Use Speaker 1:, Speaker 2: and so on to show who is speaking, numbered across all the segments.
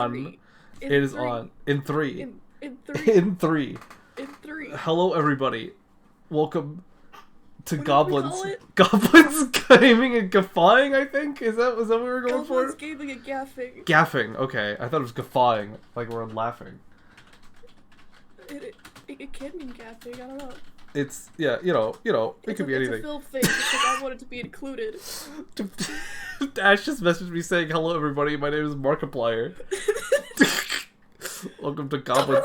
Speaker 1: On.
Speaker 2: In
Speaker 1: It is
Speaker 2: three.
Speaker 1: on. In three.
Speaker 2: In three.
Speaker 1: In three.
Speaker 2: In three.
Speaker 1: Hello, everybody. Welcome to
Speaker 2: What
Speaker 1: Goblins.
Speaker 2: did we call it?
Speaker 1: Goblins gaming and gaffing, I think? Is that what we were going
Speaker 2: Goblins
Speaker 1: for?
Speaker 2: gaming and gaffing.
Speaker 1: Gaffing, okay. I thought it was gaffing, like we're laughing.
Speaker 2: It can mean gaffing, I don't know.
Speaker 1: It's, yeah, it could be anything.
Speaker 2: It's a film thing, because I want it to be included.
Speaker 1: Ash just messaged me saying, hello, everybody, my name is Markiplier. Welcome to Goblins.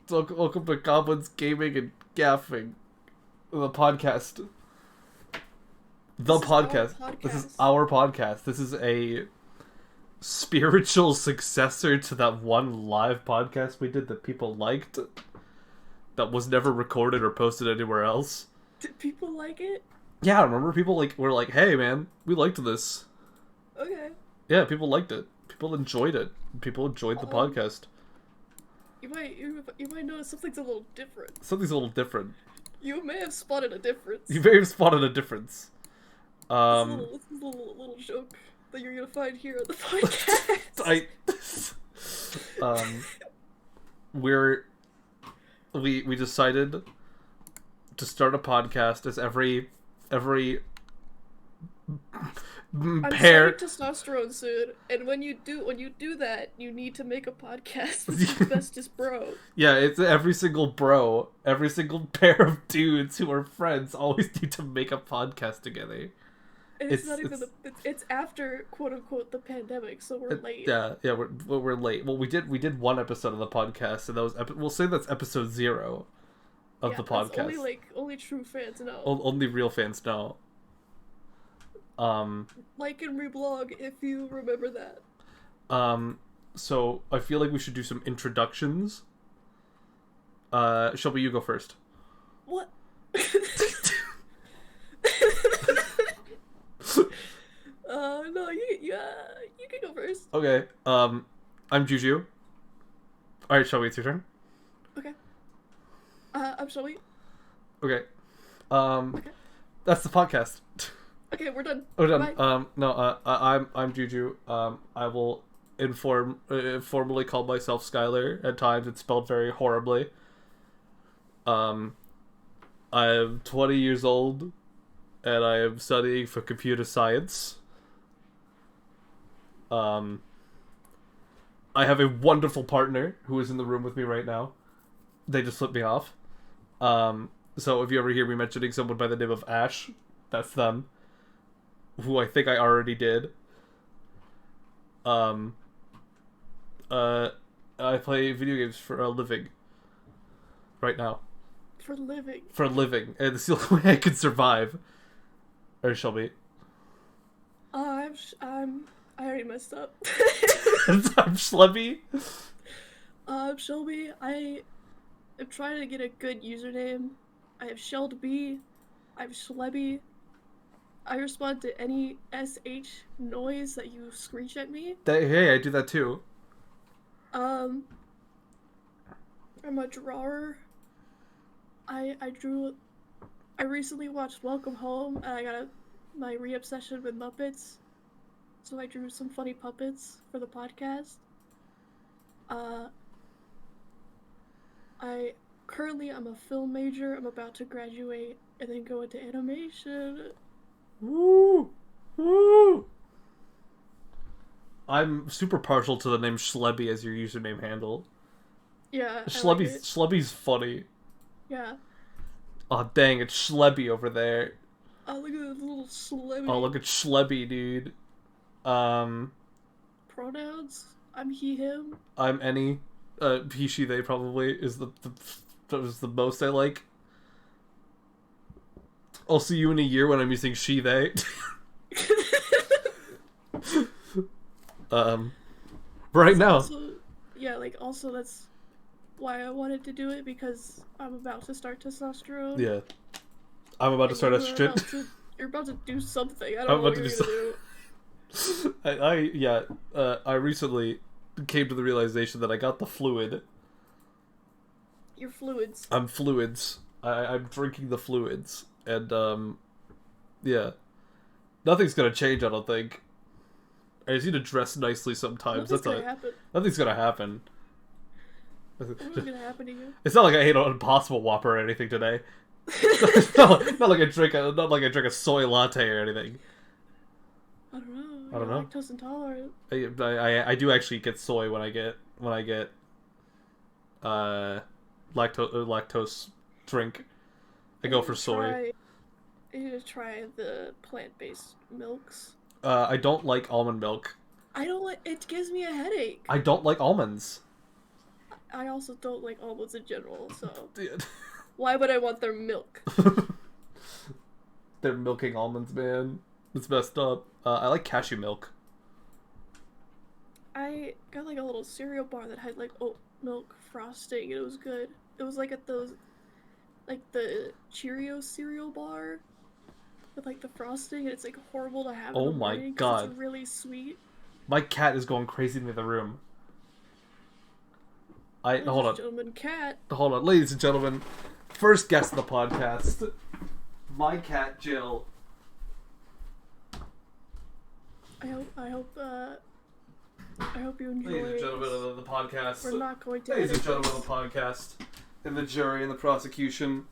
Speaker 1: Welcome to Goblins Gaming and Gaffing. The podcast. This is our podcast. This is a spiritual successor to that one live podcast we did that people liked. That was never recorded or posted anywhere else.
Speaker 2: Did people like it?
Speaker 1: Yeah, I remember people were like, hey man, we liked this.
Speaker 2: Okay.
Speaker 1: Yeah, people liked it. People enjoyed it. People enjoyed the podcast.
Speaker 2: You might notice something's a little different.
Speaker 1: Something's a little different.
Speaker 2: You may have spotted a difference.
Speaker 1: You may have spotted a difference.
Speaker 2: This little joke that you're gonna find here on the podcast.
Speaker 1: We decided to start a podcast as every
Speaker 2: I'm
Speaker 1: pair.
Speaker 2: starting testosterone soon, and when you do that, you need to make a podcast with your bestest bro.
Speaker 1: Yeah, it's every single bro, every single pair of dudes who are friends always need to make a podcast together.
Speaker 2: And it's after quote unquote the pandemic, so we're late.
Speaker 1: Yeah, we're late. Well, we did one episode of the podcast, and that was we'll say that's episode 0 of the podcast.
Speaker 2: Only true fans know.
Speaker 1: Only real fans know.
Speaker 2: Like and reblog if you remember that.
Speaker 1: So I feel like we should do some introductions. Shelby, you go first.
Speaker 2: What? No, you can go first.
Speaker 1: Okay. I'm Juju. All right, Shelby, it's your turn.
Speaker 2: Okay. I'm Shelby.
Speaker 1: Okay.
Speaker 2: Okay.
Speaker 1: That's the podcast.
Speaker 2: Okay, we're done.
Speaker 1: We're done.
Speaker 2: Bye.
Speaker 1: I'm Juju. I will formally call myself Skylar. At times, it's spelled very horribly. I'm 20 years old, and I am studying for computer science. I have a wonderful partner who is in the room with me right now. They just flipped me off. So if you ever hear me mentioning someone by the name of Ash, that's them. Who I think I already did. I play video games for a living. Right now.
Speaker 2: For living.
Speaker 1: For a living. And it's the only way I can survive. Or Shelby.
Speaker 2: I already messed up.
Speaker 1: I'm Shelby.
Speaker 2: Shelby, I am trying to get a good username. I have Shelby. I have Shelby. I respond to any SH noise that you screech at me.
Speaker 1: Hey, I do that too.
Speaker 2: I'm a drawer. I recently watched Welcome Home, and I got my re-obsession with Muppets. So I drew some funny puppets for the podcast. I'm a film major. I'm about to graduate and then go into animation.
Speaker 1: Woo! Woo! I'm super partial to the name Shelby as your username handle.
Speaker 2: Yeah,
Speaker 1: Shelby's funny.
Speaker 2: Yeah.
Speaker 1: Oh dang, it's Shelby over there.
Speaker 2: Oh, look at the little Shelby.
Speaker 1: Oh, look at Shelby, dude.
Speaker 2: Pronouns? I'm he, him.
Speaker 1: I'm any. He, she, they probably is the most I like. I'll see you in a year when I'm using she, they. Right now.
Speaker 2: Also, that's why I wanted to do it, because I'm about to start testosterone.
Speaker 1: Yeah. I'm about to start estrogen.
Speaker 2: You're about to do something. I don't know what you're gonna do.
Speaker 1: I recently came to the realization that I got the fluid.
Speaker 2: Your fluids.
Speaker 1: I'm fluids. I'm drinking the fluids. And, yeah. Nothing's gonna change, I don't think. I just need to dress nicely sometimes.
Speaker 2: Nothing's gonna happen.
Speaker 1: Nothing's gonna happen.
Speaker 2: What's gonna happen to you?
Speaker 1: It's not like I ate an Impossible Whopper or anything today. not like I drink a soy latte or anything.
Speaker 2: I don't know.
Speaker 1: I don't know.
Speaker 2: Lactose intolerant.
Speaker 1: I do actually get soy when I get lactose drink. I go for soy.
Speaker 2: I need to try the plant-based milks.
Speaker 1: I don't like almond milk.
Speaker 2: I don't like. It gives me a headache.
Speaker 1: I don't like almonds.
Speaker 2: I also don't like almonds in general. So
Speaker 1: Dude.
Speaker 2: Why would I want their milk?
Speaker 1: They're milking almonds, man. It's messed up. I like cashew milk.
Speaker 2: I got like a little cereal bar that had like oat milk frosting, and it was good. It was like at those, like the Cheerio cereal bar with like the frosting, and it's like horrible to have.
Speaker 1: Oh
Speaker 2: in the
Speaker 1: my
Speaker 2: morning
Speaker 1: god!
Speaker 2: It's really sweet.
Speaker 1: My cat is going crazy in the other room. Hold on.
Speaker 2: Gentleman cat.
Speaker 1: Hold on, ladies and gentlemen. First guest of the podcast, my cat Jill.
Speaker 2: I hope you enjoy.
Speaker 1: Ladies and gentlemen of the podcast.
Speaker 2: We're not going to.
Speaker 1: Ladies and gentlemen of the podcast, and the jury and the prosecution,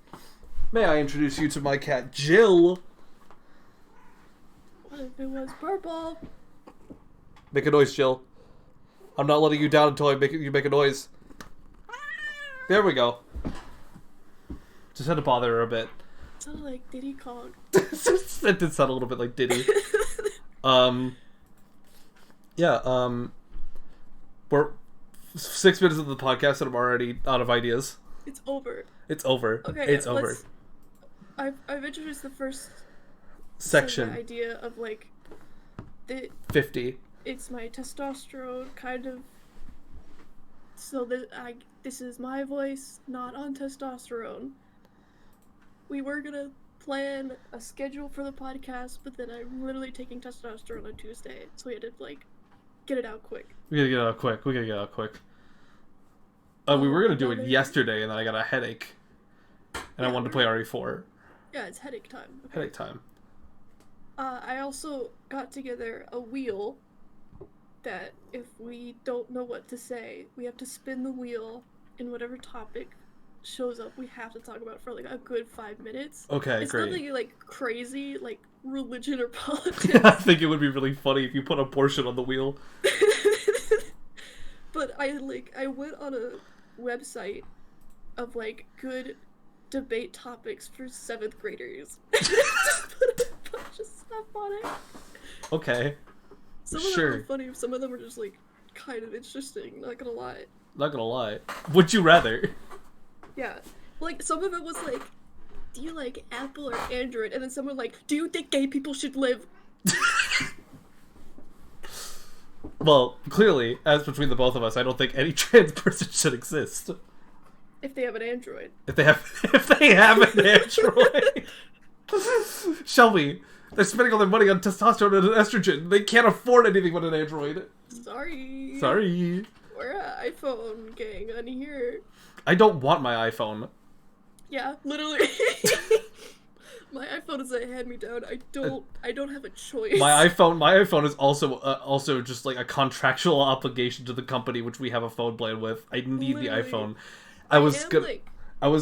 Speaker 1: may I introduce you to my cat Jill?
Speaker 2: What if it was purple?
Speaker 1: Make a noise, Jill. I'm not letting you down until you make a noise. There we go. Just had to bother her a bit.
Speaker 2: It sounded like Diddy Kong.
Speaker 1: It did sound a little bit like Diddy. Yeah, we're 6 minutes into the podcast and I'm already out of ideas.
Speaker 2: It's over.
Speaker 1: It's over.
Speaker 2: Okay,
Speaker 1: it's over.
Speaker 2: I've introduced the first
Speaker 1: section
Speaker 2: idea of like
Speaker 1: 50.
Speaker 2: It's my testosterone kind of. So this is my voice, not on testosterone. We were gonna plan a schedule for the podcast, but then I'm literally taking testosterone on Tuesday, so we had to like get it out quick.
Speaker 1: We gotta get it out quick. We were gonna do it yesterday, and then I got a headache, and I wanted to play RE4.
Speaker 2: Yeah, it's headache time. Okay.
Speaker 1: Headache time.
Speaker 2: I also got together a wheel that if we don't know what to say, we have to spin the wheel, and whatever topic shows up, we have to talk about it for like a good 5 minutes.
Speaker 1: Okay,
Speaker 2: it's
Speaker 1: great.
Speaker 2: It's nothing like crazy, like religion or politics.
Speaker 1: I think it would be really funny if you put abortion on the wheel.
Speaker 2: But I went on a website of like good debate topics for 7th graders. Just put a bunch of stuff on it.
Speaker 1: Okay.
Speaker 2: Some of them were funny, some of them were just like kind of interesting, not gonna lie.
Speaker 1: Not gonna lie. Would you rather?
Speaker 2: Yeah. Like some of it was like, do you like Apple or Android? And then someone like, do you think gay people should live?
Speaker 1: Well, clearly, as between the both of us, I don't think any trans person should exist.
Speaker 2: If they have an Android.
Speaker 1: If they have an Android. Shelby, they're spending all their money on testosterone and estrogen. They can't afford anything but an Android.
Speaker 2: Sorry. We're an iPhone gang on here.
Speaker 1: I don't want my iPhone.
Speaker 2: Yeah, literally. My iPhone is a hand-me-down. I don't have a choice.
Speaker 1: My iPhone is also just like a contractual obligation to the company which we have a phone plan with. I need the iPhone. I was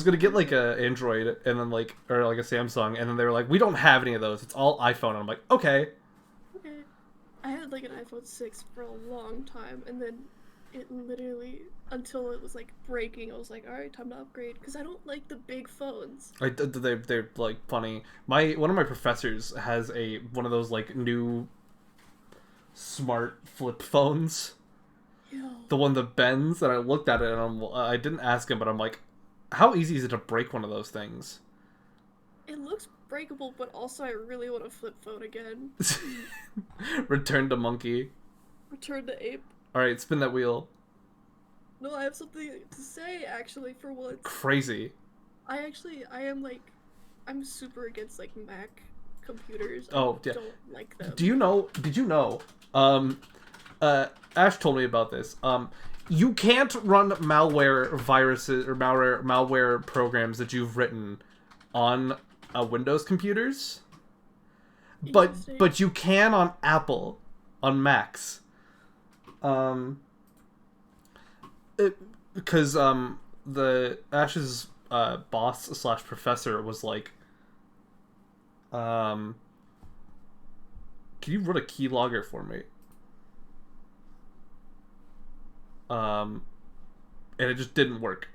Speaker 1: gonna get like a Android and then or like a Samsung, and then they were like, we don't have any of those. It's all iPhone. And I'm like, okay.
Speaker 2: Okay. I had like an iPhone 6 for a long time, and then it literally, until it was like breaking, I was like, all right, time to upgrade, because I don't like the big phones.
Speaker 1: They're like funny. One of my professors has one of those like new smart flip phones.
Speaker 2: Yo.
Speaker 1: The one that bends, and I looked at it and I didn't ask him, but I'm like, how easy is it to break one of those things?
Speaker 2: It looks breakable, but also I really want a flip phone again.
Speaker 1: Return to monkey.
Speaker 2: Return to ape.
Speaker 1: Alright, spin that wheel.
Speaker 2: No, I have something to say, actually, for once.
Speaker 1: Crazy.
Speaker 2: I'm super against, like, Mac computers.
Speaker 1: Oh, yeah.
Speaker 2: I don't like them.
Speaker 1: Did you know, Ash told me about this. You can't run malware viruses or malware programs that you've written on Windows computers, but you can on Apple. on Macs. Because the Ash's boss / professor was like, can you run a keylogger for me? And it just didn't work.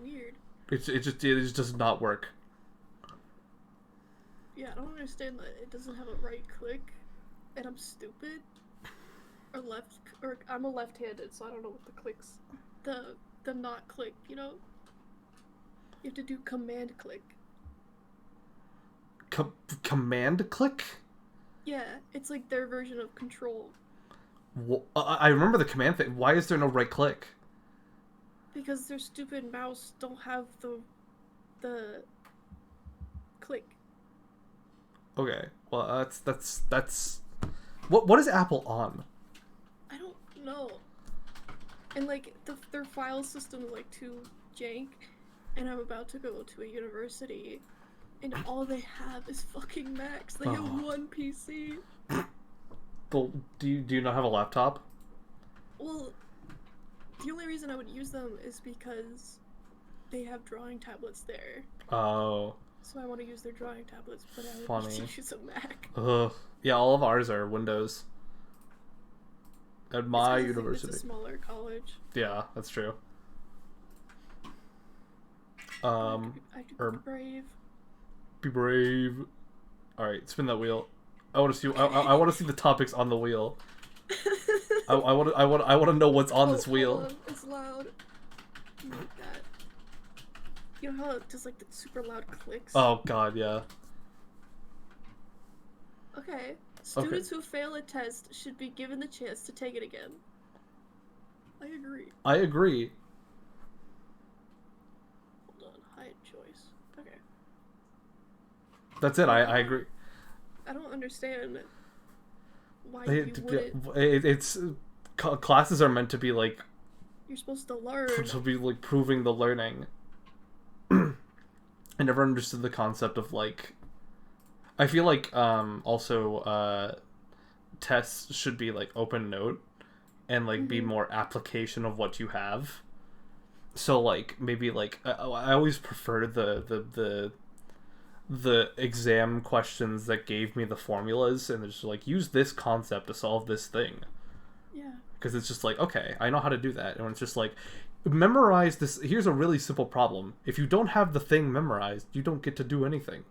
Speaker 2: Weird.
Speaker 1: It just does not work.
Speaker 2: Yeah, I don't understand that it doesn't have a right click, and I'm stupid. Or I'm a left-handed, so I don't know what the clicks, the not click. You know, you have to do command click.
Speaker 1: Command click?
Speaker 2: Yeah, it's like their version of control.
Speaker 1: I remember the command thing. Why is there no right click?
Speaker 2: Because their stupid mouse don't have the click.
Speaker 1: Okay, well that's what is Apple on?
Speaker 2: I don't know. And like their file system is like too jank, and I'm about to go to a university, and all they have is fucking Macs. They have one PC.
Speaker 1: Well, do you not have a laptop?
Speaker 2: Well, the only reason I would use them is because they have drawing tablets there.
Speaker 1: Oh.
Speaker 2: So I want to use their drawing tablets, but I would need to use a Mac.
Speaker 1: Ugh. Yeah, all of ours are Windows. At my university.
Speaker 2: It's a smaller college.
Speaker 1: Yeah, that's true.
Speaker 2: I could be brave.
Speaker 1: Be brave. All right, spin that wheel. I want to see. I want to see the topics on the wheel. I want to know what's on this wheel.
Speaker 2: It's loud. Like that. You know how it does like the super loud clicks?
Speaker 1: Oh god, yeah.
Speaker 2: Okay. Students who fail a test should be given the chance to take it again. I agree.
Speaker 1: I agree.
Speaker 2: Hold on, hide choice. Okay.
Speaker 1: That's it. I agree.
Speaker 2: I don't understand why you wouldn't.
Speaker 1: It's classes are meant to be like.
Speaker 2: You're supposed to learn.
Speaker 1: To be like proving the learning. I never understood the concept of like. I feel like also tests should be like open note and like be more application of what you have. So like maybe like I always preferred the exam questions that gave me the formulas and it's just like use this concept to solve this thing.
Speaker 2: Yeah. Because
Speaker 1: it's just like, okay, I know how to do that. And it's just like memorize this. Here's a really simple problem. If you don't have the thing memorized, you don't get to do anything.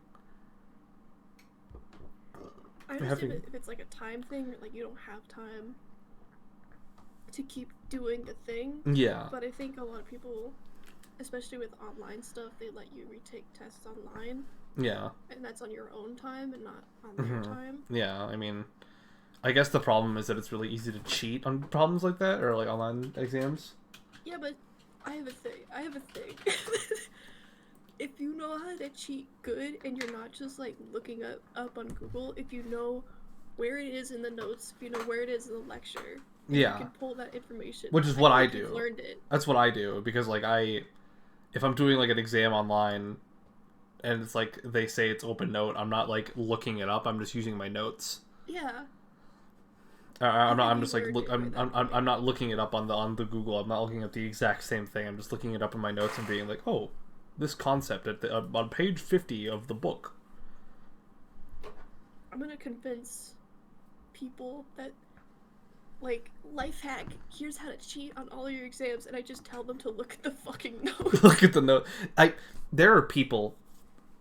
Speaker 2: I understand if it's like a time thing, like you don't have time to keep doing a thing.
Speaker 1: Yeah.
Speaker 2: But I think a lot of people, especially with online stuff, they let you retake tests online.
Speaker 1: Yeah.
Speaker 2: And that's on your own time and not on their time.
Speaker 1: Yeah, I mean, I guess the problem is that it's really easy to cheat on problems like that, or like online exams.
Speaker 2: Yeah, but I have a thing. If you know how to cheat good and you're not just like looking up on Google, if you know where it is in the notes, if you know where it is in the lecture,
Speaker 1: yeah,
Speaker 2: you can pull that information.
Speaker 1: Which is what I do.
Speaker 2: You've learned it.
Speaker 1: That's what I do because like if I'm doing like an exam online and it's like they say it's open note, I'm not like looking it up. I'm just using my notes.
Speaker 2: Yeah.
Speaker 1: I'm not. I'm just like I'm not looking it up on the Google. I'm not looking at the exact same thing. I'm just looking it up in my notes and being like, oh, this concept on page 50 of the book.
Speaker 2: I'm gonna convince people that, like, life hack, here's how to cheat on all of your exams, and I just tell them to look at the fucking notes.
Speaker 1: Look at the note. There are people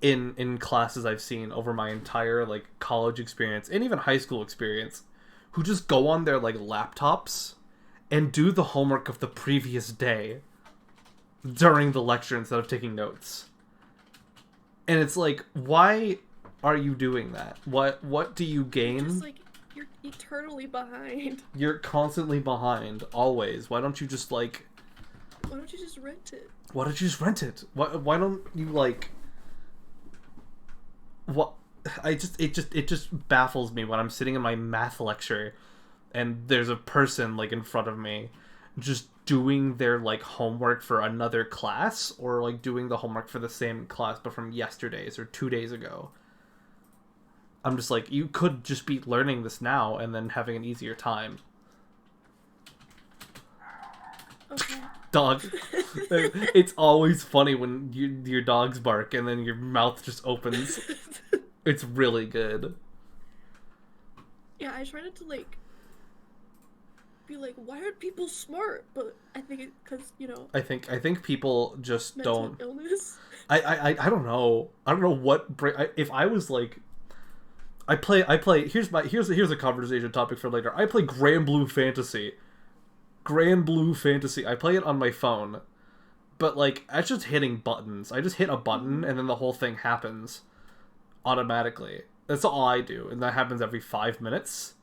Speaker 1: in classes I've seen over my entire like college experience and even high school experience who just go on their like laptops and do the homework of the previous day during the lecture instead of taking notes. And it's like, why are you doing that? What do you gain?
Speaker 2: Just like, you're eternally behind.
Speaker 1: You're constantly behind, always. Why don't you just like...
Speaker 2: Why don't you just rent it?
Speaker 1: Why don't you just rent it? Why don't you like... What... It just baffles me when I'm sitting in my math lecture and there's a person like in front of me just doing their like homework for another class or like doing the homework for the same class but from yesterday's or 2 days ago. I'm just like, you could just be learning this now and then having an easier time.
Speaker 2: Okay.
Speaker 1: Dog. It's always funny when your dogs bark and then your mouth just opens. It's really good.
Speaker 2: Yeah, I try not to, like, be like, why aren't people smart? But I think it, because, you know...
Speaker 1: I think people just
Speaker 2: mental
Speaker 1: don't...
Speaker 2: illness?
Speaker 1: I don't know. I don't know what... if I was, like... I play... Here's a conversation topic for later. I play Grand Blue Fantasy. Grand Blue Fantasy. I play it on my phone. But, like, that's just hitting buttons. I just hit a button, and then the whole thing happens automatically. That's all I do, and that happens every 5 minutes.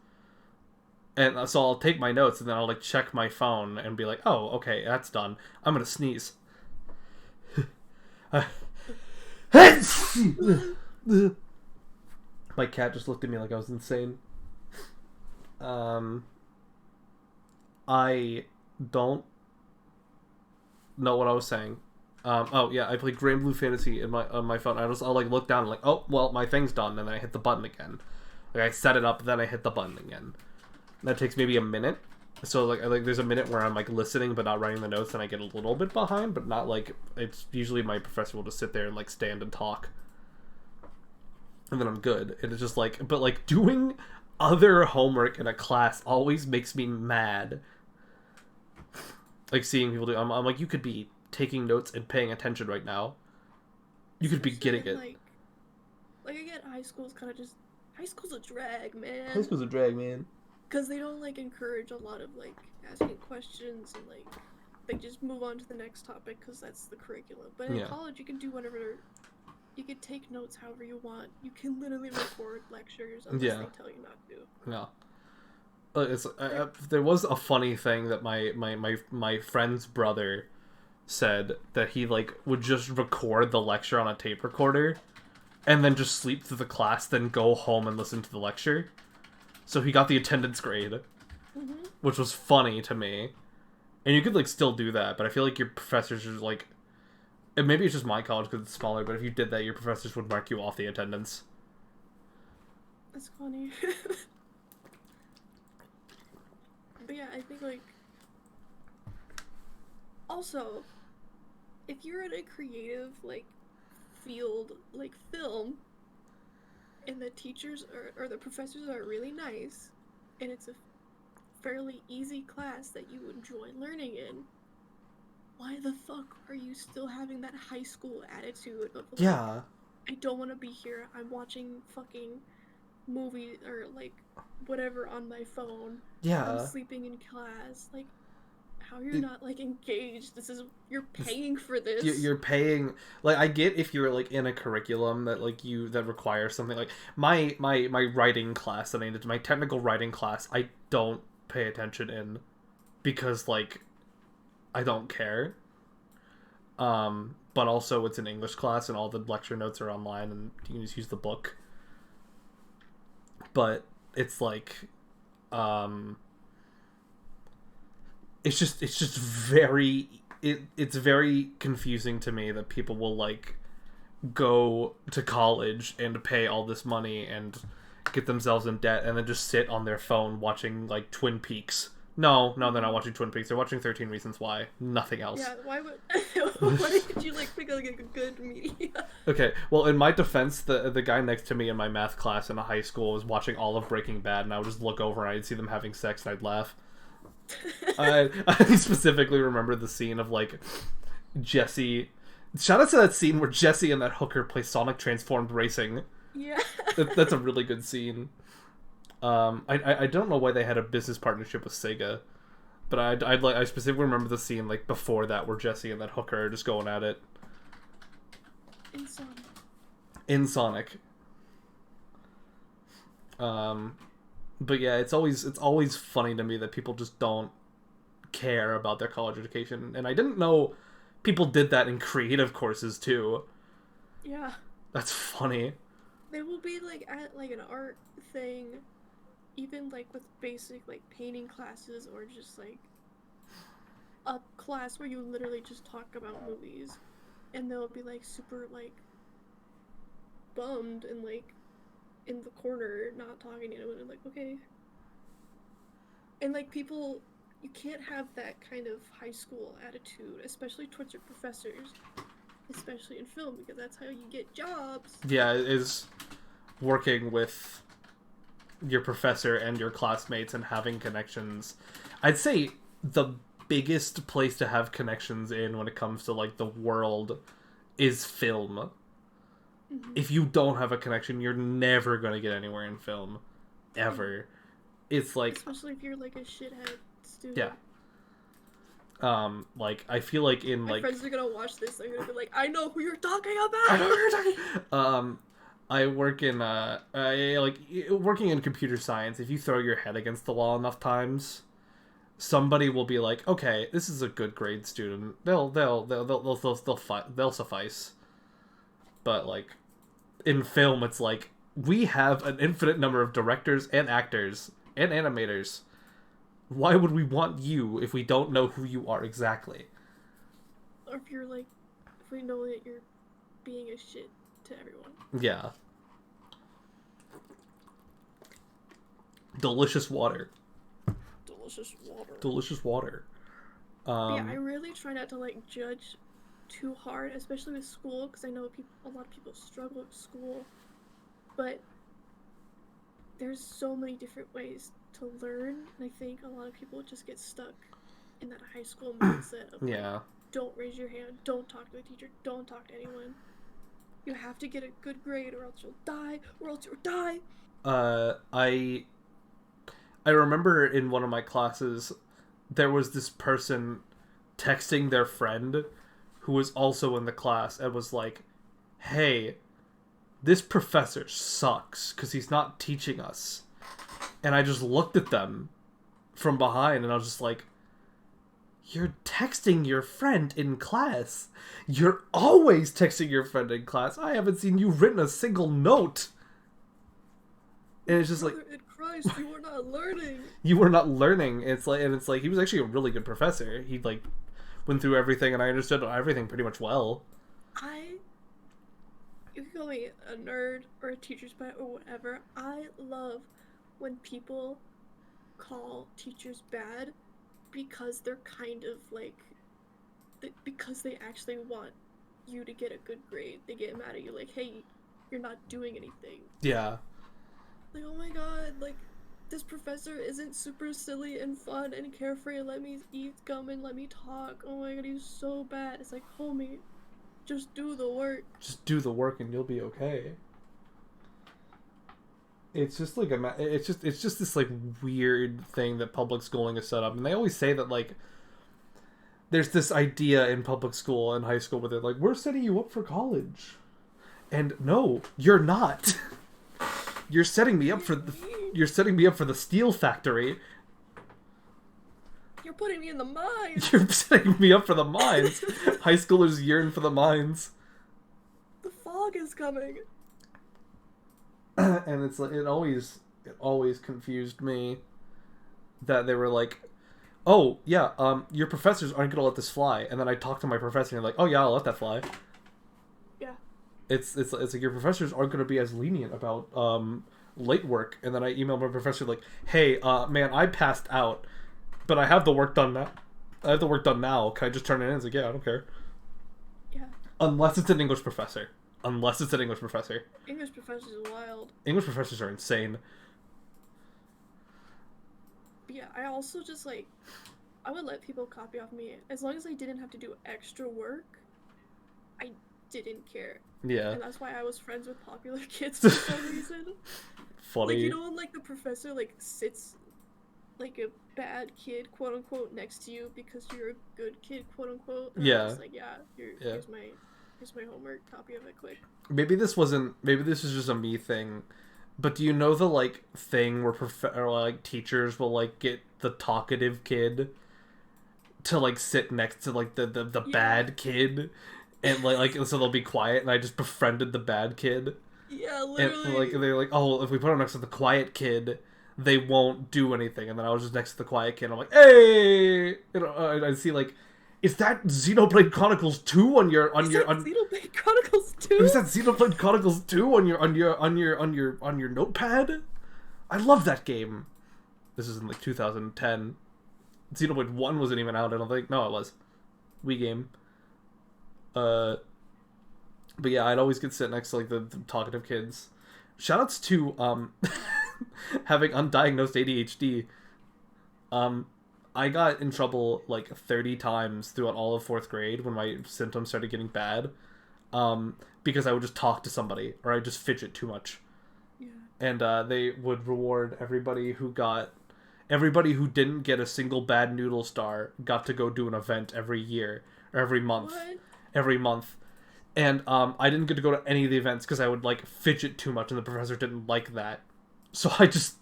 Speaker 1: And so I'll take my notes, and then I'll, like, check my phone and be like, oh, okay, that's done. I'm gonna sneeze. My cat just looked at me like I was insane. I don't know what I was saying. Oh yeah, I play Grand Blue Fantasy on my phone. I'll like look down and like, oh well, my thing's done, and then I hit the button again. Like I set it up, then I hit the button again. That takes maybe a minute. So like there's a minute where I'm like listening but not writing the notes, and I get a little bit behind, but not like it's usually my professor will just sit there and like stand and talk, and then I'm good. And it's just like, but like doing other homework in a class always makes me mad. Like seeing people do, I'm like, you could be taking notes and paying attention right now. You could be getting it.
Speaker 2: Like again, high school's a drag, man.
Speaker 1: High school's a drag, man.
Speaker 2: Because they don't like encourage a lot of like asking questions and like they just move on to the next topic because that's the curriculum. But in college, you can do whatever. You can take notes however you want. You can literally record lectures unless they tell you not to.
Speaker 1: Yeah. There was a funny thing that my friend's brother said, that he like would just record the lecture on a tape recorder and then just sleep through the class, then go home and listen to the lecture. So he got the attendance grade, which was funny to me. And you could like still do that, but I feel like your professors are like, and maybe it's just my college because it's smaller, but if you did that, your professors would mark you off the attendance.
Speaker 2: That's funny. But yeah, I think, like, also, if you're in a creative, like, field, like film, and the teachers or the professors are really nice, and it's a fairly easy class that you enjoy learning in, why the fuck are you still having that high school attitude of, like, I don't want to be here, I'm watching fucking movie or like whatever on my phone. I'm sleeping in class. Like, how are you not like engaged? You're paying for this.
Speaker 1: You're paying. Like, I get if you're like in a curriculum that like that requires something. Like my writing class that I did, my technical writing class, I don't pay attention in because like I don't care. But also it's an English class and all the lecture notes are online and you can just use the book. But it's like, it's just very, it's very confusing to me that people will like go to college and pay all this money and get themselves in debt and then just sit on their phone watching like Twin Peaks. No, they're not watching Twin Peaks. They're watching 13 Reasons Why. Nothing else.
Speaker 2: Yeah, why did you like pick like a good media?
Speaker 1: Okay, well, in my defense, the guy next to me in my math class in high school was watching all of Breaking Bad, and I would just look over and I'd see them having sex and I'd laugh. I specifically remember the scene of like Jesse. Shout out to that scene where Jesse and that hooker play Sonic Transformed Racing.
Speaker 2: Yeah.
Speaker 1: That's a really good scene. I don't know why they had a business partnership with Sega, but I specifically remember the scene like before that where Jesse and that hooker are just going at it. In Sonic. But yeah, it's always funny to me that people just don't care about their college education, and I didn't know people did that in creative courses too.
Speaker 2: Yeah.
Speaker 1: That's funny.
Speaker 2: They will be like at like an art thing, even like with basic like painting classes or just like a class where you literally just talk about movies, and they'll be like super like bummed and like in the corner not talking to anyone, and like, okay. And like people, you can't have that kind of high school attitude, especially towards your professors, especially in film, because that's how you get jobs.
Speaker 1: Yeah, is working with your professor and your classmates and having connections. I'd say the biggest place to have connections in when it comes to like the world is film. Mm-hmm. If you don't have a connection, you're never going to get anywhere in film. Ever. It's like...
Speaker 2: Especially if you're like a shithead student.
Speaker 1: Yeah. Like, I feel like in
Speaker 2: My
Speaker 1: like...
Speaker 2: friends are gonna watch this, they're gonna be like, I know who you're talking about!
Speaker 1: I know who you're talking... I work in, working in computer science, if you throw your head against the wall enough times, somebody will be like, okay, this is a good grade student. They'll suffice. But, like, in film, it's like, we have an infinite number of directors and actors and animators. Why would we want you if we don't know who you are exactly?
Speaker 2: Or if you're like, if we know that you're being a shit to everyone.
Speaker 1: Yeah. Delicious water.
Speaker 2: Delicious water.
Speaker 1: Delicious water.
Speaker 2: Yeah, I really try not to like judge too hard, especially with school, because I know a lot of people struggle with school. But there's so many different ways to learn, and I think a lot of people just get stuck in that high school mindset of like, don't raise your hand, don't talk to the teacher, don't talk to anyone. You have to get a good grade or else you'll die, or else you'll die.
Speaker 1: I remember in one of my classes, there was this person texting their friend who was also in the class and was like, hey, this professor sucks because he's not teaching us. And I just looked at them from behind and I was just like, you're texting your friend in class. You're always texting your friend in class. I haven't seen you written a single note. And it's just like,
Speaker 2: in Christ, you were not learning.
Speaker 1: You were not learning. It's like he was actually a really good professor. He like went through everything and I understood everything pretty much well.
Speaker 2: You can call me a nerd or a teacher's pet or whatever. I love when people call teachers bad because they're kind of like, because they actually want you to get a good grade. They get mad at you like, hey, you're not doing anything.
Speaker 1: Yeah.
Speaker 2: Like, oh my god, like, this professor isn't super silly and fun and carefree and let me eat gum and let me talk. Oh my god, he's so bad. It's like, homie, just do the work. Just
Speaker 1: do the work and you'll be okay. It's just like it's just this like weird thing that public schooling is set up, and they always say that like there's this idea in public school and high school where they're like, we're setting you up for college, and no, you're not. You're setting me up for the steel factory.
Speaker 2: You're putting me in the mines.
Speaker 1: You're setting me up for the mines. High schoolers yearn for the mines.
Speaker 2: The fog is coming.
Speaker 1: And it's like it always confused me that they were like, oh yeah, your professors aren't gonna let this fly, and then I talked to my professor and they're like, oh yeah, I'll let that fly.
Speaker 2: Yeah.
Speaker 1: It's like your professors aren't gonna be as lenient about late work, and then I emailed my professor like, hey, man, I passed out, but I have the work done now. Can I just turn it in? It's like, yeah, I don't care.
Speaker 2: Yeah.
Speaker 1: Unless it's an English professor. English
Speaker 2: professors are wild.
Speaker 1: English professors are insane.
Speaker 2: But yeah, I also just like, I would let people copy off me as long as I didn't have to do extra work. I didn't care.
Speaker 1: Yeah.
Speaker 2: And that's why I was friends with popular kids for some reason.
Speaker 1: Funny.
Speaker 2: Like, you know when like the professor like sits like a bad kid, quote unquote, next to you because you're a good kid, quote unquote. And
Speaker 1: yeah.
Speaker 2: I was like, here's my homework, copy of it quick.
Speaker 1: Maybe this is just a me thing, but do you know the like thing where teachers will like get the talkative kid to like sit next to like the bad kid, and like so they'll be quiet, and I just befriended the bad kid.
Speaker 2: Yeah, literally.
Speaker 1: And like they're like, oh, if we put him next to the quiet kid, they won't do anything, and then I was just next to the quiet kid. I'm like, hey, I see like. Is that Xenoblade Chronicles 2 on your
Speaker 2: Xenoblade Chronicles 2?
Speaker 1: It was that Xenoblade Chronicles 2 on your notepad. I love that game. This is in like 2010. Xenoblade 1 wasn't even out, I don't think. No, it was. Wii game. But yeah, I'd always get sit next to like the talkative kids. Shoutouts to having undiagnosed ADHD. I got in trouble like 30 times throughout all of 4th grade when my symptoms started getting bad. Because I would just talk to somebody or I just fidget too much.
Speaker 2: Yeah.
Speaker 1: And they would reward everybody who didn't get a single bad noodle star got to go do an event every year or every month.
Speaker 2: What?
Speaker 1: Every month. And I didn't get to go to any of the events because I would like fidget too much and the professor didn't like that. So I just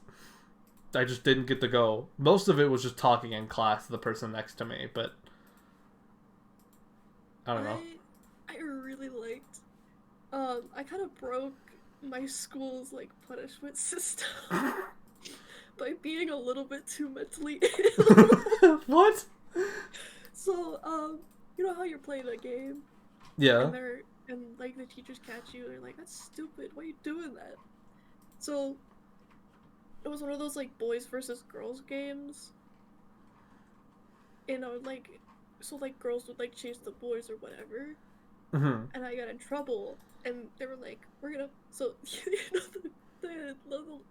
Speaker 1: didn't get to go. Most of it was just talking in class to the person next to me, but I don't know.
Speaker 2: I really liked I kind of broke my school's like punishment system by being a little bit too mentally ill.
Speaker 1: What?
Speaker 2: So, you know how you're playing a game?
Speaker 1: Yeah.
Speaker 2: And like the teachers catch you, they're like, that's stupid, why are you doing that? So it was one of those like boys versus girls games. And I would like girls would like chase the boys or whatever.
Speaker 1: Mm-hmm.
Speaker 2: And I got in trouble and they were like, we're gonna you know the little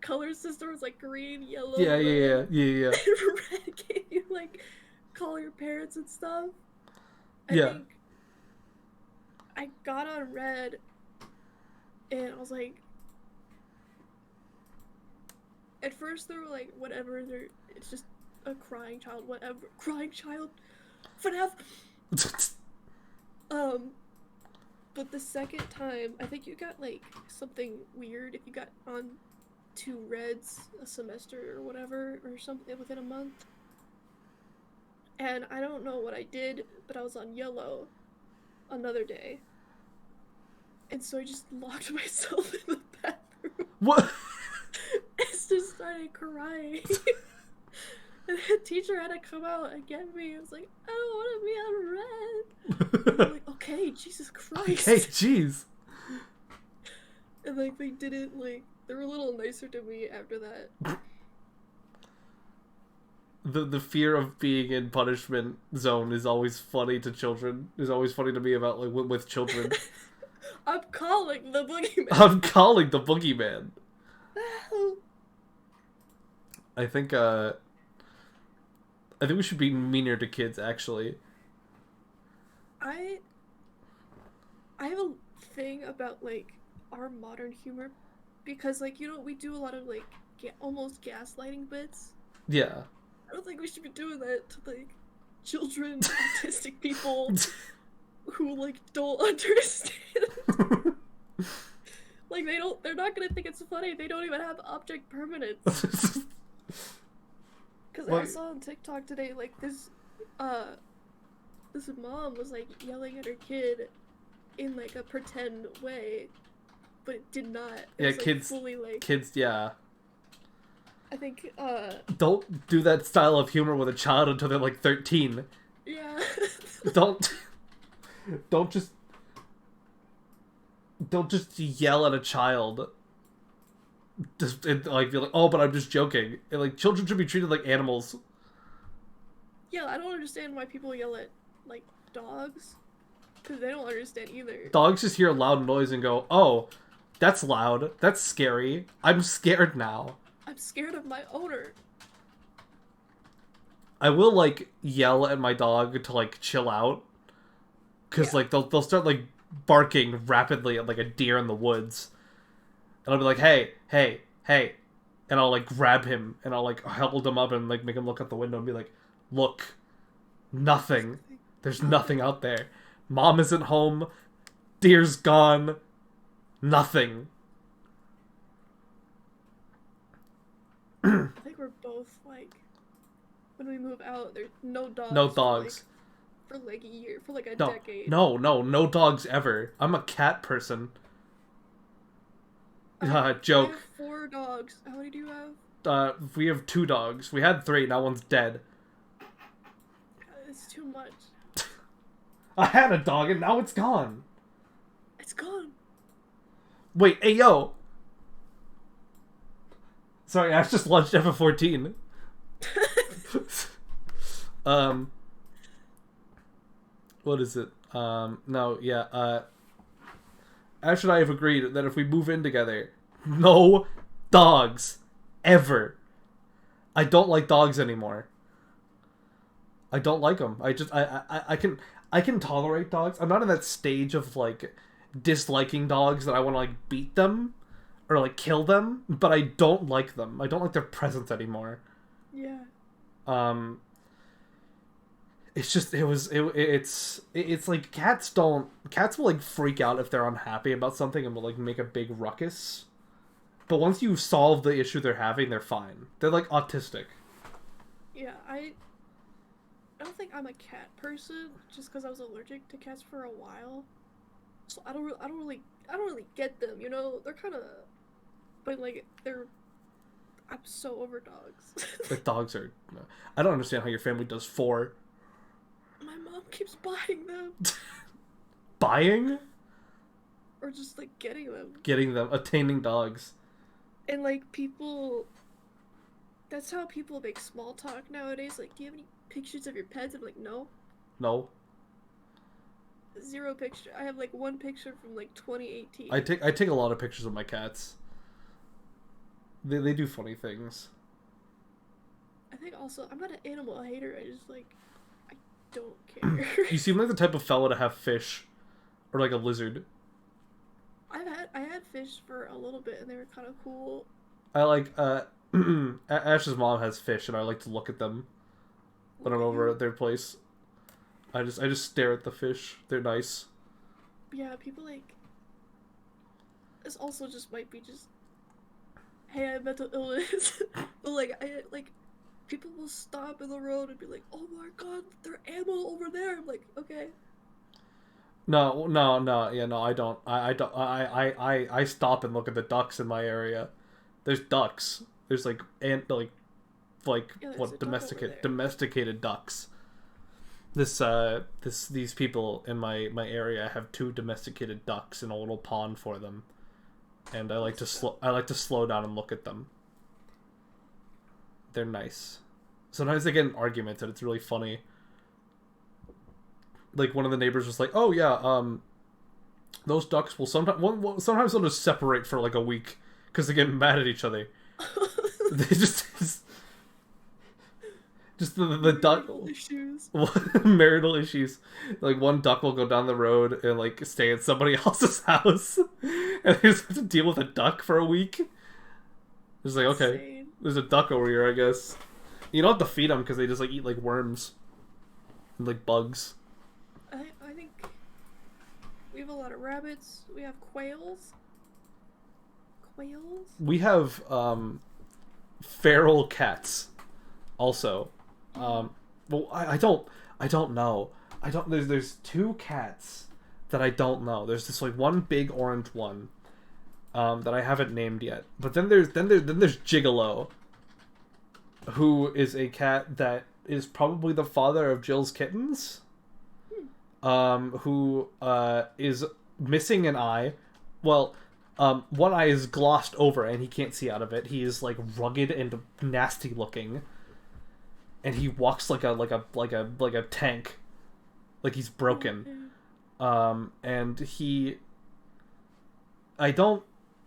Speaker 2: color system was like green, yellow,
Speaker 1: yeah.
Speaker 2: and red gave you like call your parents and stuff. I think I got on red and I was like, at first they were like, whatever, it's just a crying child, whatever. Crying child? FNAF! But the second time, I think you got like something weird if you got on 2 reds a semester or whatever, or something within a month. And I don't know what I did, but I was on yellow another day. And so I just locked myself in the bathroom.
Speaker 1: What?
Speaker 2: I just started crying. And the teacher had to come out and get me. I was like, I don't want to be on red. And I'm like, okay, Jesus Christ.
Speaker 1: Okay, jeez.
Speaker 2: And like they didn't like, they were a little nicer to me after that.
Speaker 1: The fear of being in punishment zone is always funny to children. Is always funny to me about like with children.
Speaker 2: I'm calling the boogeyman.
Speaker 1: I'm calling the boogeyman. I think we should be meaner to kids, actually.
Speaker 2: I have a thing about like our modern humor because like, you know, we do a lot of like almost gaslighting bits.
Speaker 1: Yeah.
Speaker 2: I don't think we should be doing that to like children, autistic people who like don't understand. Like they're not gonna think it's funny. They don't even have object permanence. Because I saw on TikTok today, like this mom was like yelling at her kid in like a pretend way, but it did not. It was,
Speaker 1: kids.
Speaker 2: Like, fully, like,
Speaker 1: kids, yeah.
Speaker 2: I think.
Speaker 1: Don't do that style of humor with a child until they're like 13.
Speaker 2: Yeah.
Speaker 1: Don't just yell at a child. Just like be like, oh, but I'm just joking. And, like, children should be treated like animals.
Speaker 2: Yeah, I don't understand why people yell at like dogs, because they don't understand either.
Speaker 1: Dogs just hear a loud noise and go, oh, that's loud. That's scary. I'm scared now.
Speaker 2: I'm scared of my owner.
Speaker 1: I will like yell at my dog to like chill out, because like they'll start like barking rapidly at like a deer in the woods. And I'll be like, hey, and I'll like grab him and I'll like hold him up and like make him look out the window and be like, look, nothing. There's nothing out there. Mom isn't home. Deer's gone. Nothing.
Speaker 2: I think we're both like, when we move out, there's no dogs.
Speaker 1: No dogs.
Speaker 2: For like a year, for like a decade.
Speaker 1: No dogs ever. I'm a cat person. Joke.
Speaker 2: I have 4 dogs. How many do you have?
Speaker 1: We have 2 dogs. We had 3, now one's dead.
Speaker 2: It's too much.
Speaker 1: I had a dog and now it's gone.
Speaker 2: He's gone.
Speaker 1: Wait, hey, yo! Sorry, Ash just launched F14. What is it? No, yeah, Ash and I have agreed that if we move in together, no dogs. Ever. I don't like dogs anymore. I don't like them. I can tolerate dogs. I'm not in that stage of, like, disliking dogs that I want to, like, beat them or, like, kill them, but I don't like them. I don't like their presence anymore.
Speaker 2: Yeah.
Speaker 1: It's just, it's like cats will, like, freak out if they're unhappy about something and will, like, make a big ruckus. But once you solve the issue they're having, they're fine. They're, like, autistic.
Speaker 2: Yeah, I don't think I'm a cat person, just because I was allergic to cats for a while. So I don't really get them. You know, they're kind of, but like I'm so over dogs.
Speaker 1: The dogs are. I don't understand how your family does 4.
Speaker 2: My mom keeps buying them.
Speaker 1: Buying?
Speaker 2: Or just like getting them.
Speaker 1: Getting them, attaining dogs.
Speaker 2: And like people. That's how people make small talk nowadays. Like, do you have any pictures of your pets? I'm like, no.
Speaker 1: No.
Speaker 2: 0 picture. I have like 1 picture from like 2018.
Speaker 1: I take a lot of pictures of my cats. They do funny things.
Speaker 2: I think also I'm not an animal hater. I just like I don't care.
Speaker 1: You seem like the type of fella to have fish, or like a lizard.
Speaker 2: I had fish for a little bit and they were kind of cool.
Speaker 1: I like Ash's mom has fish and I like to look at them when I'm over at their place. I just stare at the fish. They're nice.
Speaker 2: Yeah, people like this also just might be just hey, I have mental illness. But like people will stop in the road and be like, "Oh my god, there's ammo over there." I'm like, "Okay."
Speaker 1: No, yeah, no, I don't. I stop and look at the ducks in my area. There's ducks. There's like
Speaker 2: Yeah,
Speaker 1: what domesticated ducks. These people in my area have 2 domesticated ducks in a little pond for them, and I like to slow down and look at them. They're nice. Sometimes they get in arguments and it's really funny. Like one of the neighbors was like, "Oh yeah, those ducks will sometimes they'll just separate for like a week because they get mad at each other." They just the duck
Speaker 2: issues.
Speaker 1: Marital issues. Like one duck will go down the road and like stay at somebody else's house, and they just have to deal with a duck for a week. It's like, okay,
Speaker 2: Insane.
Speaker 1: there's a duck over here, I guess. You don't have to feed them because they just like eat like worms and like bugs.
Speaker 2: I think we have a lot of rabbits. We have quails.
Speaker 1: We have feral cats also. Well, I don't know. There's 2 cats that I don't know. There's this like one big orange one that I haven't named yet. But then there's Gigolo, who is a cat that is probably the father of Jill's kittens. Who is missing an eye. Well, one eye is glossed over and he can't see out of it. He is like rugged and nasty looking, and he walks like a tank, like he's broken. And I don't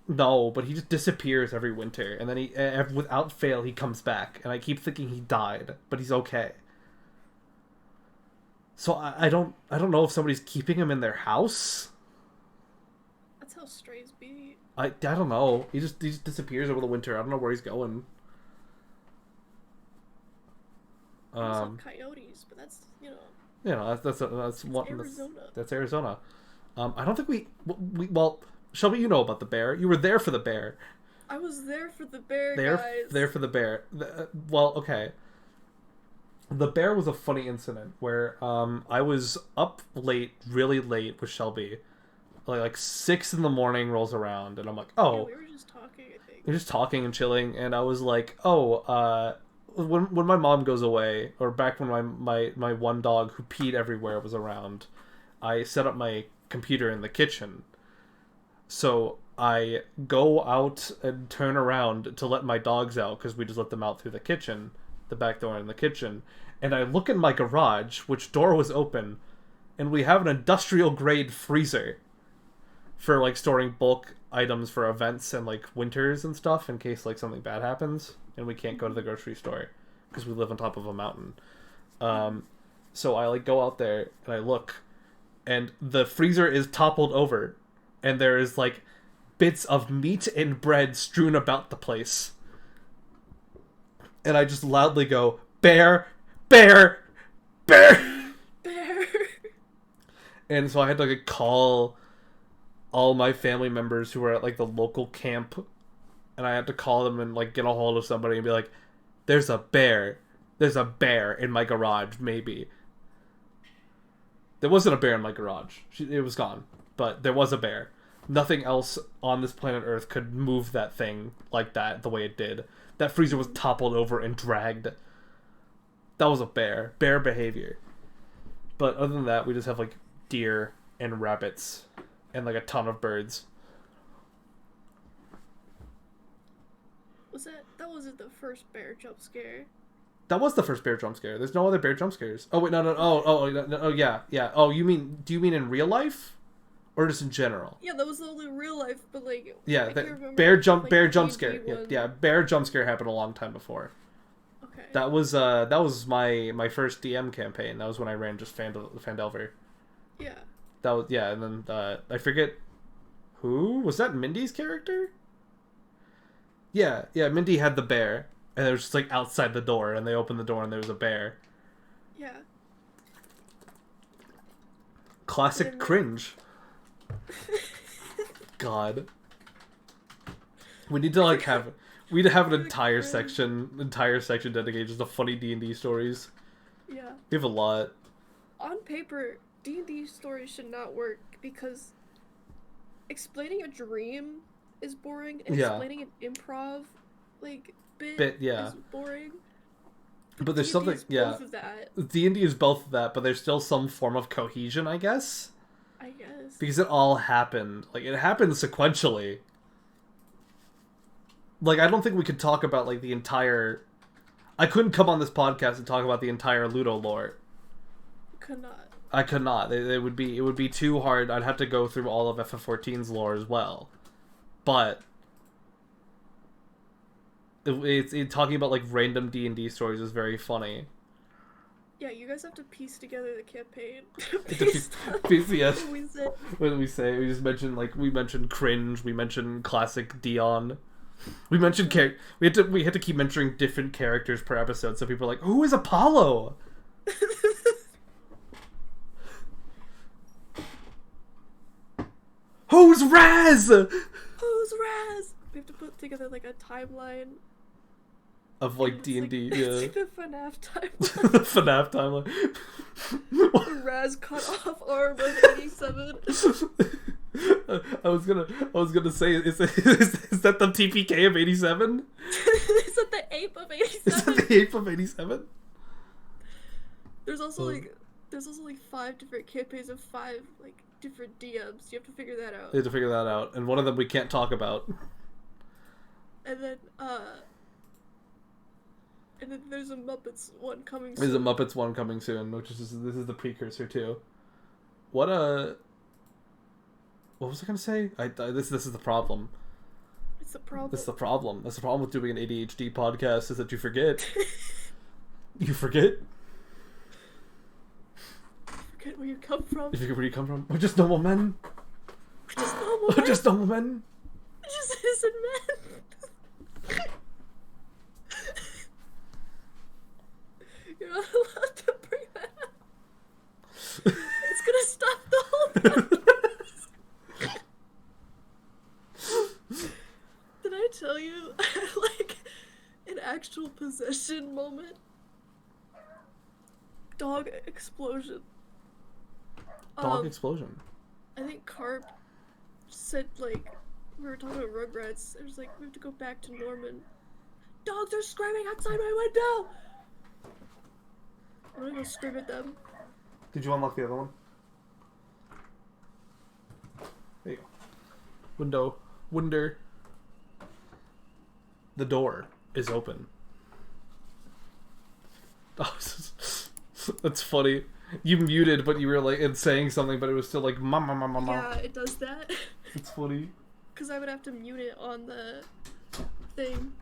Speaker 1: know, but he just disappears every winter, and then he without fail he comes back, and I keep thinking he died, but he's okay. So I don't know if somebody's keeping him in their house.
Speaker 2: That's how strays be.
Speaker 1: I don't know. He just disappears over the winter. I don't know where he's going.
Speaker 2: Coyotes, but that's
Speaker 1: that's
Speaker 2: Arizona.
Speaker 1: That's Arizona. I don't think we well, Shelby, you know about the bear. You were there for the bear.
Speaker 2: I was there for the bear, guys.
Speaker 1: There for the bear. Well, okay. The bear was a funny incident where I was up late, really late with Shelby. Like 6 in the morning rolls around, and I'm like, oh.
Speaker 2: Yeah, we were just talking, I think.
Speaker 1: We were just talking and chilling, and I was like, oh, when my mom goes away, or back when my one dog who peed everywhere was around, I set up my computer in the kitchen, So I go out and turn around to let my dogs out because we just let them out through the kitchen, the back door in the kitchen. And I look in my garage, which door was open, and we have an industrial grade freezer for like storing bulk items for events and like winters and stuff in case like something bad happens and we can't go to the grocery store because we live on top of a mountain. So I like go out there and I look, and the freezer is toppled over, and there is like bits of meat and bread strewn about the place. And I just loudly go, "Bear, bear, bear,
Speaker 2: bear."
Speaker 1: And so I had to like call all my family members who were at like the local camp, and I had to call them and like get a hold of somebody and be like, there's a bear in my garage. Maybe there wasn't a bear in my garage, it was gone, but there was a bear. Nothing else on this planet Earth could move that thing like that the way it did. That freezer was toppled over and dragged. That was a bear behavior. But other than that, we just have like deer and rabbits and like a ton of birds.
Speaker 2: That wasn't the first bear jump scare?
Speaker 1: That was the first bear jump scare. There's no other bear jump scares. Oh wait, no. Oh yeah. Oh, do you mean in real life, or just in general?
Speaker 2: Yeah, that was the only real life, but like
Speaker 1: yeah, bear jump scare. Yeah, bear jump scare happened a long time before.
Speaker 2: Okay.
Speaker 1: That was my first DM campaign. That was when I ran just Fandelver.
Speaker 2: Yeah.
Speaker 1: That was and then I forget who was that. Mindy's character. Yeah, Mindy had the bear, and it was just like outside the door, and they opened the door, and there was a bear.
Speaker 2: Yeah.
Speaker 1: Classic cringe. God. We need to like have an entire section dedicated just to funny D&D stories.
Speaker 2: Yeah.
Speaker 1: We have a lot.
Speaker 2: On paper, D&D stories should not work because explaining a dream is boring, and explaining an improv bit is boring.
Speaker 1: But there's something
Speaker 2: both of that.
Speaker 1: D&D is both of that, but there's still some form of cohesion, I guess. Because it all happened. Like, it happened sequentially. Like, I don't think we could talk about, like, the entire... I couldn't come on this podcast and talk about the entire Ludo lore.
Speaker 2: Could not.
Speaker 1: I could not. It would be too hard. I'd have to go through all of FF14's lore as well. But... It's talking about, like, random D&D stories is very funny.
Speaker 2: Yeah, you guys have to piece together the campaign.
Speaker 1: Yes. When we just mentioned, like, we mentioned cringe, we mentioned classic Dion. We mentioned we had to keep mentioning different characters per episode, so people are like, who is Apollo? Who's Raz?
Speaker 2: Who's Raz? We have to put together like a timeline
Speaker 1: of like D&D. Yeah.
Speaker 2: It's like the FNAF timeline.
Speaker 1: The FNAF timeline.
Speaker 2: The Raz cut off arm of 87.
Speaker 1: I was gonna say, is that the TPK of 87?
Speaker 2: Is that the ape of 87?
Speaker 1: Is that the ape of 87?
Speaker 2: There's also like 5 different campaigns of 5 like different DMs. You have to figure that out.
Speaker 1: You have to figure that out, and one of them we can't talk about.
Speaker 2: And then there's a Muppets one coming soon.
Speaker 1: There's a Muppets one coming soon, which is this is the precursor too. What was I gonna say? This is the problem.
Speaker 2: It's the problem.
Speaker 1: That's the problem. That's the problem with doing an ADHD podcast, is that you forget. You forget.
Speaker 2: Forget where you come from.
Speaker 1: You forget where you come from. We're just normal men.
Speaker 2: We're just normal men.
Speaker 1: We're just normal men.
Speaker 2: We're just innocent men. You're not allowed to bring that up. It's gonna stop the whole podcast. Did I tell you, like, an actual possession moment? Dog explosion.
Speaker 1: Dog explosion.
Speaker 2: I think Carp said, like, we were talking about Rugrats. It was like, we have to go back to Norman. Dogs are screaming outside my window! I'm gonna go scream at them.
Speaker 1: Did you unlock the other one? There you go. Winder. The door is open. Oh, that's funny. You muted, but you were like saying something, but it was still like mama.
Speaker 2: Yeah, it does that.
Speaker 1: It's funny.
Speaker 2: Because I would have to mute it on the thing.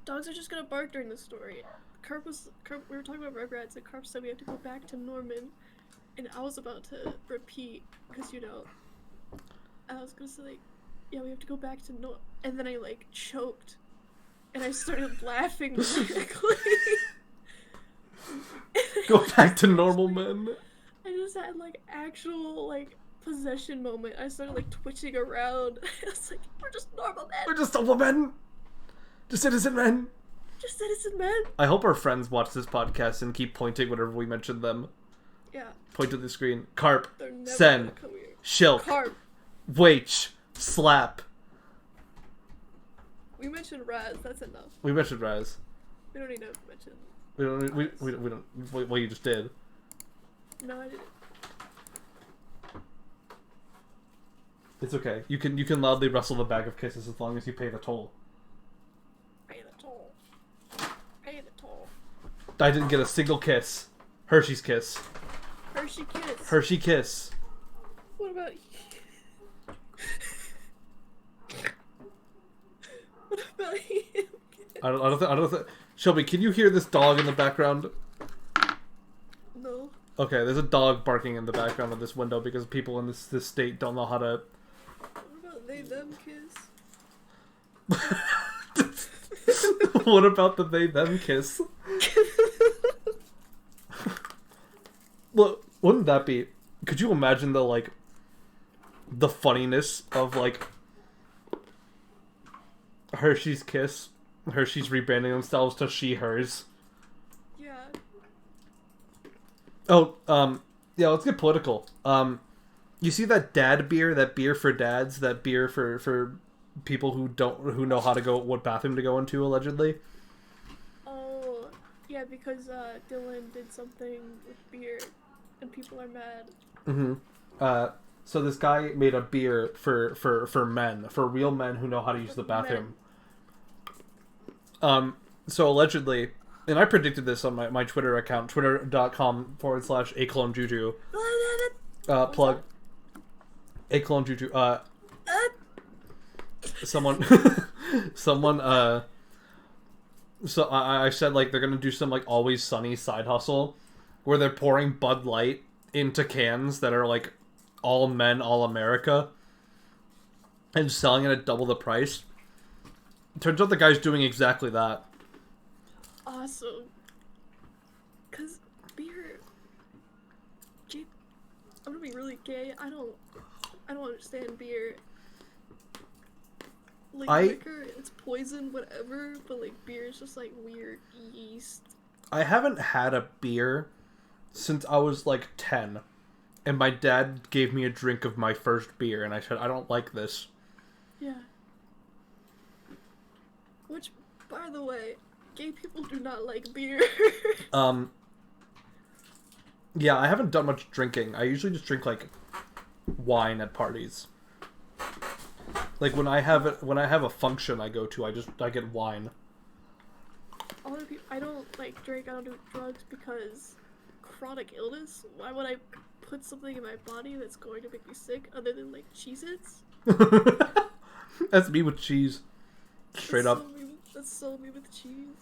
Speaker 2: Dogs are just gonna bark during the story. Carp, we were talking about Rugrats, and Carp said we have to go back to Norman, and I was about to repeat, because, you know, I was gonna say, like, yeah, we have to go back to Norman, and then I, like, choked, and I started laughing lyrically.
Speaker 1: Go back to normal men.
Speaker 2: I just had, like, actual, like, possession moment. I started, like, twitching around. I was like, we're just normal men.
Speaker 1: We're just normal men. Just citizen men.
Speaker 2: Just citizen men.
Speaker 1: I hope our friends watch this podcast and keep pointing whenever we mention them.
Speaker 2: Yeah.
Speaker 1: Point to the screen. Carp.
Speaker 2: Sen.
Speaker 1: Shilk.
Speaker 2: Carp.
Speaker 1: Wait. Slap.
Speaker 2: We mentioned Raz. That's enough.
Speaker 1: We mentioned Raz.
Speaker 2: We don't need to mention.
Speaker 1: We don't. Well, you just did.
Speaker 2: No, I didn't.
Speaker 1: It's okay. You can loudly wrestle the bag of kisses as long as you pay the toll.
Speaker 2: Pay the toll. Pay the toll.
Speaker 1: I didn't get a single kiss. Hershey's kiss.
Speaker 2: Hershey kiss.
Speaker 1: Hershey kiss.
Speaker 2: What about you? What about him?
Speaker 1: I don't think. Shelby, can you hear this dog in the background?
Speaker 2: No.
Speaker 1: Okay, there's a dog barking in the background of this window because people in this state don't know how to.
Speaker 2: What about they them kiss?
Speaker 1: What about the they them kiss? Look, wouldn't that be? Could you imagine the funniness of Hershey's kiss? Hershey's rebranding themselves to she hers.
Speaker 2: Yeah.
Speaker 1: Oh, yeah, let's get political. You see that dad beer, that beer for dads, that beer for people who know how to go, what bathroom to go into, allegedly?
Speaker 2: Oh, yeah, because Dylan did something with beer, and people are mad.
Speaker 1: Mm-hmm. So this guy made a beer for men, for real men who know how to use the bathroom. So allegedly, and I predicted this on my Twitter account, twitter.com/aclonejuju. Plug. aclonejuju. Someone, so I said, they're gonna do some, Always Sunny side hustle, where they're pouring Bud Light into cans that are, all men, all America, and selling it at double the price. Turns out the guy's doing exactly that.
Speaker 2: Awesome. Cause beer, I'm gonna be really gay. I don't understand beer. Liquor, it's poison, whatever. But beer is just weird yeast.
Speaker 1: I haven't had a beer since I was 10, and my dad gave me a drink of my first beer, and I said, I don't like this.
Speaker 2: Yeah. Which, by the way, gay people do not like beer.
Speaker 1: Yeah, I haven't done much drinking. I usually just drink, wine at parties. When I have a function I go to, I get wine.
Speaker 2: Other people, I don't drink, I don't do drugs because chronic illness. Why would I put something in my body that's going to make me sick other than Cheez-Its?
Speaker 1: That's me with cheese. Straight up.
Speaker 2: That's so me with cheese.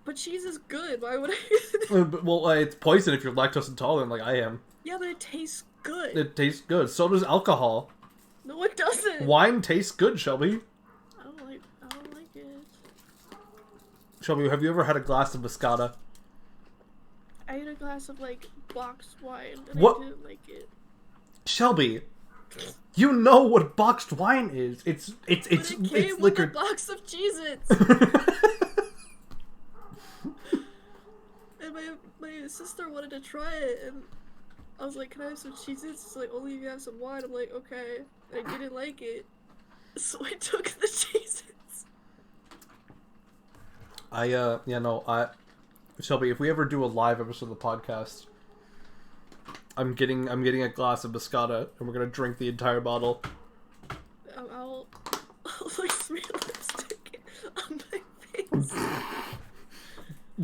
Speaker 2: But cheese is good. Why would I?
Speaker 1: Well, it's poison if you're lactose intolerant, like I am.
Speaker 2: Yeah, but it tastes good.
Speaker 1: It tastes good. So does alcohol.
Speaker 2: No, it doesn't.
Speaker 1: Wine tastes good, Shelby.
Speaker 2: I don't like it.
Speaker 1: Shelby, have you ever had a glass of Moscata?
Speaker 2: I had a glass of boxed wine and
Speaker 1: what?
Speaker 2: I didn't like it.
Speaker 1: Shelby, you know what boxed wine is. It's liquor.
Speaker 2: With a box of Cheez-Its. And my sister wanted to try it, and I was like, "Can I have some Cheez-Its?" It's only if you have some wine. I'm like, "Okay." And I didn't like it, so I took the Cheez-Its.
Speaker 1: Shelby, if we ever do a live episode of the podcast, I'm getting a glass of Moscata, and we're gonna drink the entire bottle.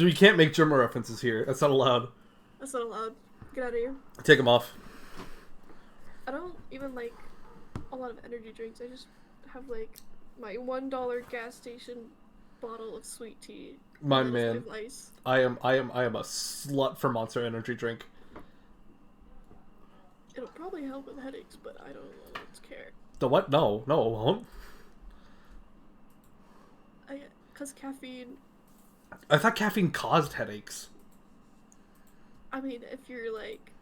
Speaker 1: We can't make German references here. That's not allowed.
Speaker 2: That's not allowed. Get out of here.
Speaker 1: Take them off.
Speaker 2: I don't even like a lot of energy drinks. I just have like my $1 gas station bottle of sweet tea.
Speaker 1: My man, I am a slut for Monster Energy drink.
Speaker 2: It'll probably help with headaches, but I don't care.
Speaker 1: The what? No, it won't.
Speaker 2: Cause caffeine.
Speaker 1: I thought caffeine caused headaches.
Speaker 2: I mean, if you're like,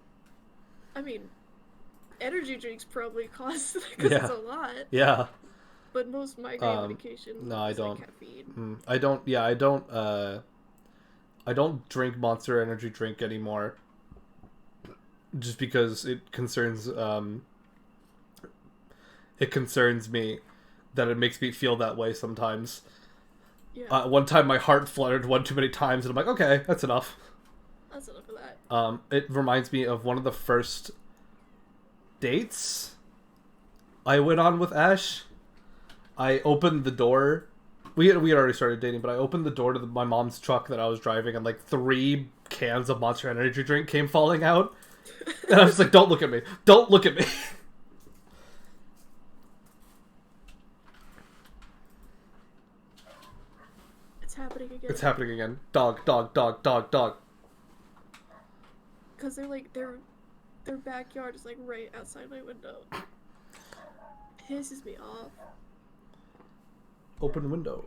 Speaker 2: energy drinks probably cause because it's a lot.
Speaker 1: Yeah.
Speaker 2: But most migraine medication.
Speaker 1: No, I don't.
Speaker 2: Like caffeine.
Speaker 1: I don't. Yeah, I don't. I don't drink Monster Energy drink anymore. Just because it concerns. It concerns me that it makes me feel that way sometimes. Yeah. One time my heart fluttered one too many times, and I'm like, okay, that's enough.
Speaker 2: That's enough of that.
Speaker 1: It reminds me of one of the first dates I went on with Ash. I opened the door. We had already started dating, but I opened the door to my mom's truck that I was driving, and like 3 cans of Monster Energy drink came falling out. And I was like, don't look at me. Don't look at me.
Speaker 2: It's happening again.
Speaker 1: It's happening again. Dog.
Speaker 2: Because they're like, their backyard is like right outside my window. Pisses me off.
Speaker 1: Open the window.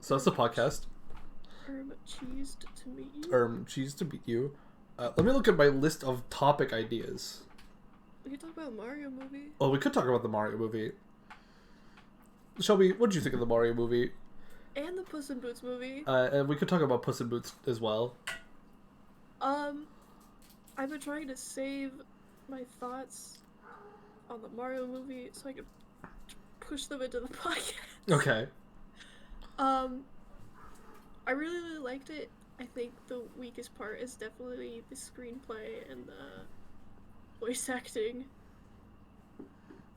Speaker 1: So that's the podcast.
Speaker 2: Cheesed to meet you.
Speaker 1: Cheesed to meet you. Let me look at my list of topic ideas.
Speaker 2: We could talk about the Mario movie.
Speaker 1: Oh, we could talk about the Mario movie. Shelby, what did you think of the Mario movie?
Speaker 2: And the Puss in Boots movie.
Speaker 1: And we could talk about Puss in Boots as well.
Speaker 2: I've been trying to save my thoughts on the Mario movie so I could push them into the podcast.
Speaker 1: Okay.
Speaker 2: I really liked it. I think the weakest part is definitely the screenplay and the voice acting.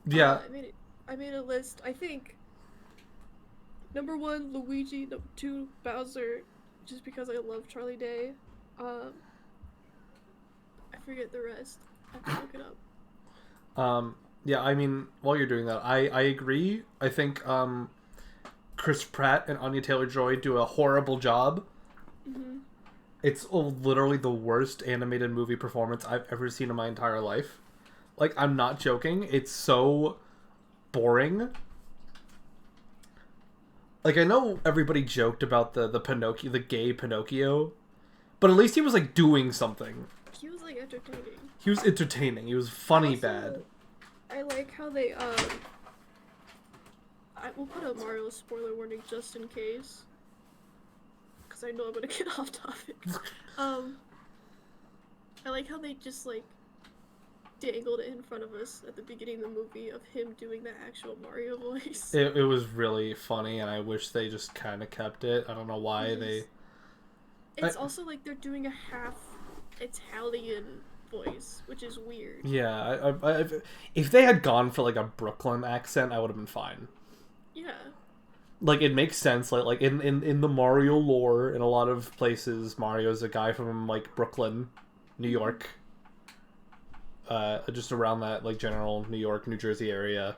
Speaker 1: Yeah.
Speaker 2: I made a list. I think number 1, Luigi. Number 2, Bowser, just because I love Charlie Day. I forget the rest. I have to look it up.
Speaker 1: Yeah, I mean, while you're doing that, I agree. I think Chris Pratt and Anya Taylor-Joy do a horrible job.
Speaker 2: Mm-hmm.
Speaker 1: It's literally the worst animated movie performance I've ever seen in my entire life. Like, I'm not joking. It's so boring. Like, I know everybody joked about the Pinocchio, the gay Pinocchio, but at least he was, like, doing something.
Speaker 2: He was, like, entertaining.
Speaker 1: He was entertaining. He was funny also, bad.
Speaker 2: I like how they, I will put a Mario spoiler warning just in case. Because I know I'm gonna get off topic. I like how they just, like, dangled it in front of us at the beginning of the movie of him doing the actual Mario voice.
Speaker 1: It was really funny, and I wish they just kind of kept it. I don't know why they...
Speaker 2: It's also like they're doing a half Italian voice, which is weird.
Speaker 1: Yeah, if they had gone for, like, a Brooklyn accent, I would have been fine.
Speaker 2: Yeah.
Speaker 1: Like, it makes sense. Like in the Mario lore, in a lot of places, Mario's a guy from, like, Brooklyn, New York. Just around that, like, general New York, New Jersey area.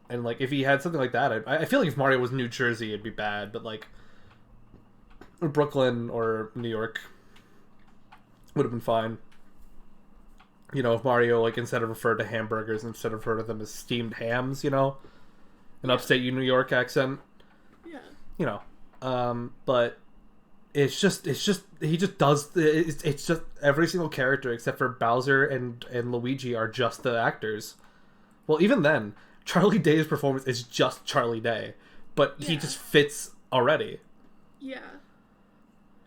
Speaker 1: And, like, if he had something like that, I feel like if Mario was New Jersey, it'd be bad. But, like, Brooklyn or New York would have been fine. You know, if Mario, like, instead of referred to hamburgers, instead of referred to them as steamed hams, you know? An upstate New York accent.
Speaker 2: Yeah.
Speaker 1: You know. But it's just he just does it's just every single character except for Bowser and Luigi are just the actors. Well, even then, Charlie Day's performance is just Charlie Day, but he just fits already.
Speaker 2: Yeah.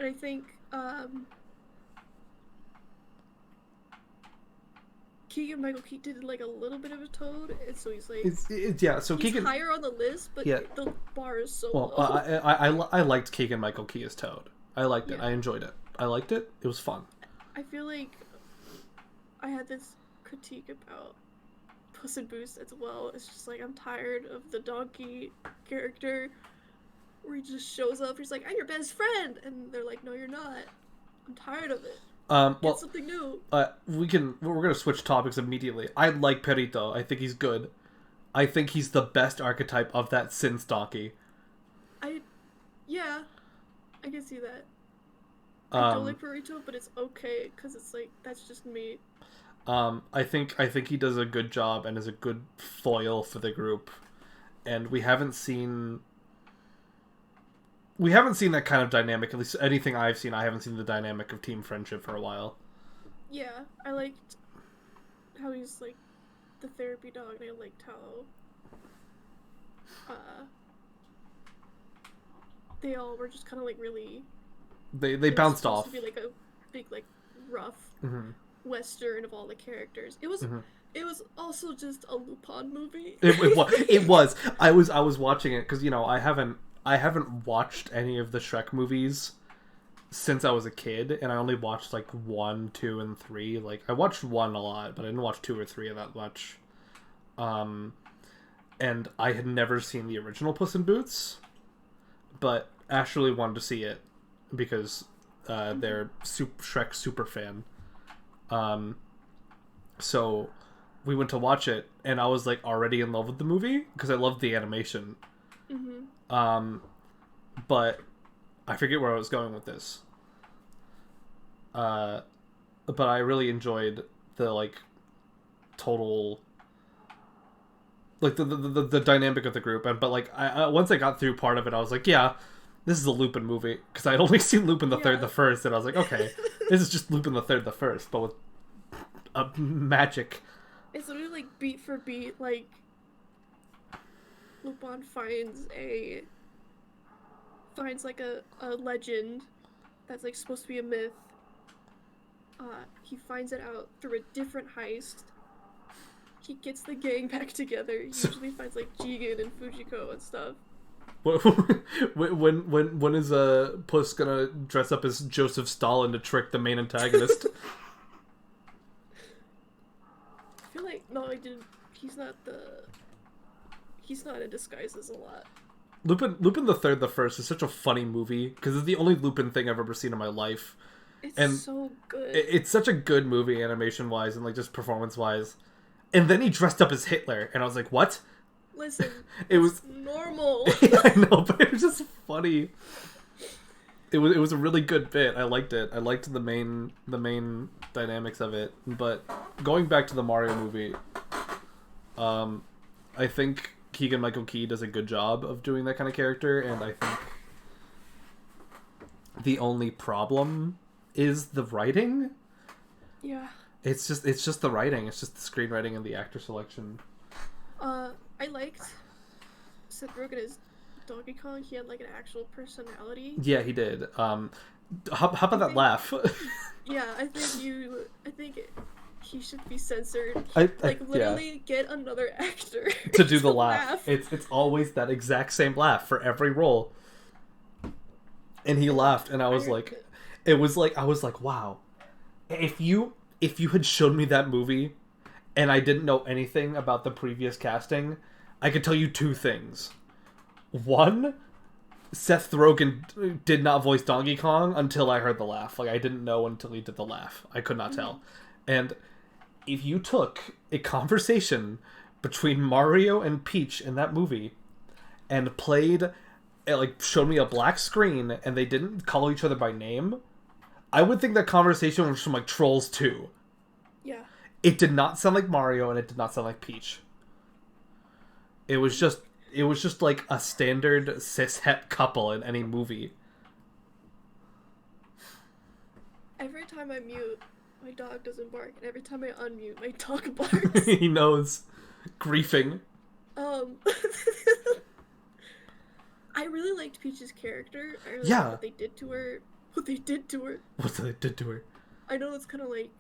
Speaker 2: And I think Keegan-Michael Key did like a little bit of a Toad, and so he's like,
Speaker 1: so
Speaker 2: he's
Speaker 1: Keegan
Speaker 2: higher on the list, but the bar is so low.
Speaker 1: I liked Keegan-Michael Key as Toad. I liked it. I enjoyed it. I liked it. It was fun.
Speaker 2: I feel like I had this critique about Puss in Boots as well. It's just like, I'm tired of the donkey character where he just shows up, he's like, I'm your best friend, and they're like, no, you're not. I'm tired of it. Get something new.
Speaker 1: We're gonna switch topics immediately. I like Perito. I think he's good. I think he's the best archetype of that Sins donkey.
Speaker 2: Yeah, I can see that. I don't like Perito, but it's okay, because it's like, that's just me.
Speaker 1: I think he does a good job and is a good foil for the group. And we haven't seen that kind of dynamic, at least anything I've seen. I haven't seen the dynamic of team friendship for a while.
Speaker 2: Yeah, I liked how he's like the therapy dog, and I liked how they all were just kind of like really
Speaker 1: they bounced off.
Speaker 2: To be like a big like rough Western of all the characters. It was also just a Lupin movie.
Speaker 1: It was. I was watching it because I haven't watched any of the Shrek movies since I was a kid, and I only watched like 1, 2, and 3. Like I watched 1 a lot, but I didn't watch 2 or 3 that much. And I had never seen the original Puss in Boots, but Ashley wanted to see it because they're Shrek super fan. So we went to watch it, and I was like already in love with the movie because I loved the animation. But I forget where I was going with this. But I really enjoyed the like total, like the dynamic of the group, but like I once I got through part of it, I was like, yeah, this is a Lupin movie, because I'd only seen Lupin the Third the First, and I was like, okay, this is just Lupin the Third the First, but with magic.
Speaker 2: It's literally like beat for beat, like Lupin finds like a legend that's like supposed to be a myth. He finds it out through a different heist. He gets the gang back together. He usually finds like Jigen and Fujiko and stuff.
Speaker 1: When is Puss gonna dress up as Joseph Stalin to trick the main antagonist?
Speaker 2: I feel like no, I didn't. He's not in disguises a lot.
Speaker 1: Lupin the Third the First is such a funny movie because it's the only Lupin thing I've ever seen in my life.
Speaker 2: It's so good.
Speaker 1: It's such a good movie, animation wise and like just performance wise. And then he dressed up as Hitler, and I was like, "What?"
Speaker 2: Listen, it was normal.
Speaker 1: Yeah, I know, but it was just funny. It was a really good bit. I liked it. I liked the main dynamics of it. But going back to the Mario movie, I think Keegan-Michael Key does a good job of doing that kind of character, and I think the only problem is the writing.
Speaker 2: Yeah.
Speaker 1: It's just the writing. It's just the screenwriting and the actor selection.
Speaker 2: I liked Seth Rogen as Donkey Kong. He had like an actual personality.
Speaker 1: Yeah, he did. How about that laugh?
Speaker 2: Yeah, I think he should be censored. Literally get another actor
Speaker 1: to do the laugh. It's always that exact same laugh for every role. And he laughed, and I was like, wow. If you had shown me that movie and I didn't know anything about the previous casting, I could tell you 2 things. One, Seth Rogen did not voice Donkey Kong until I heard the laugh. Like, I didn't know until he did the laugh. I could not tell. And if you took a conversation between Mario and Peach in that movie and showed me a black screen and they didn't call each other by name, I would think that conversation was from like Trolls 2.
Speaker 2: Yeah.
Speaker 1: It did not sound like Mario and it did not sound like Peach. It was just like a standard cishet couple in any movie. Every time I mute,
Speaker 2: my dog doesn't bark, and every time I unmute, my dog barks.
Speaker 1: He knows. Griefing.
Speaker 2: I really liked Peach's character. I really liked what they did to her. What they did to her. I know it's kind of like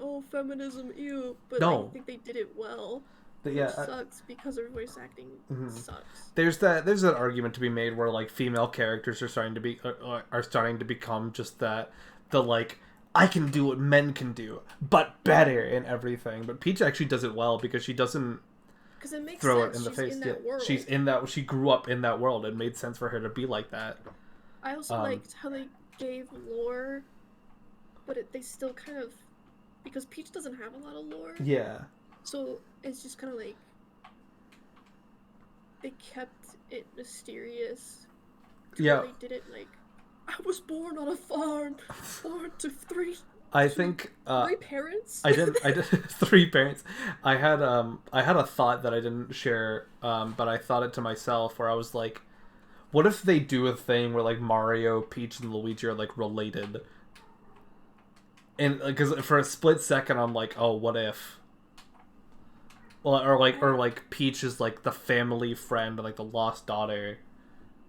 Speaker 2: oh, feminism, ew, but no. I think they did it well. But yeah, sucks because her voice acting sucks.
Speaker 1: There's that argument to be made where like female characters are starting to become just the like I can do what men can do, but better in everything. But Peach actually does it well because she doesn't
Speaker 2: it makes
Speaker 1: throw
Speaker 2: sense.
Speaker 1: it in the
Speaker 2: She's
Speaker 1: face.
Speaker 2: in that world.
Speaker 1: She's in that. She grew up in that world. It made sense for her to be like that.
Speaker 2: I also liked how they gave lore, but they still kind of, because Peach doesn't have a lot of lore.
Speaker 1: Yeah.
Speaker 2: So it's just kind of like they kept it mysterious.
Speaker 1: Yeah.
Speaker 2: They did it like, I was born on a farm, born to three parents.
Speaker 1: I did 3 parents. I had a thought that I didn't share, but I thought it to myself where I was like, what if they do a thing where like Mario, Peach, and Luigi are like related? And because for a split second I'm like, oh, what if? Well, or like Peach is like the family friend, like the lost daughter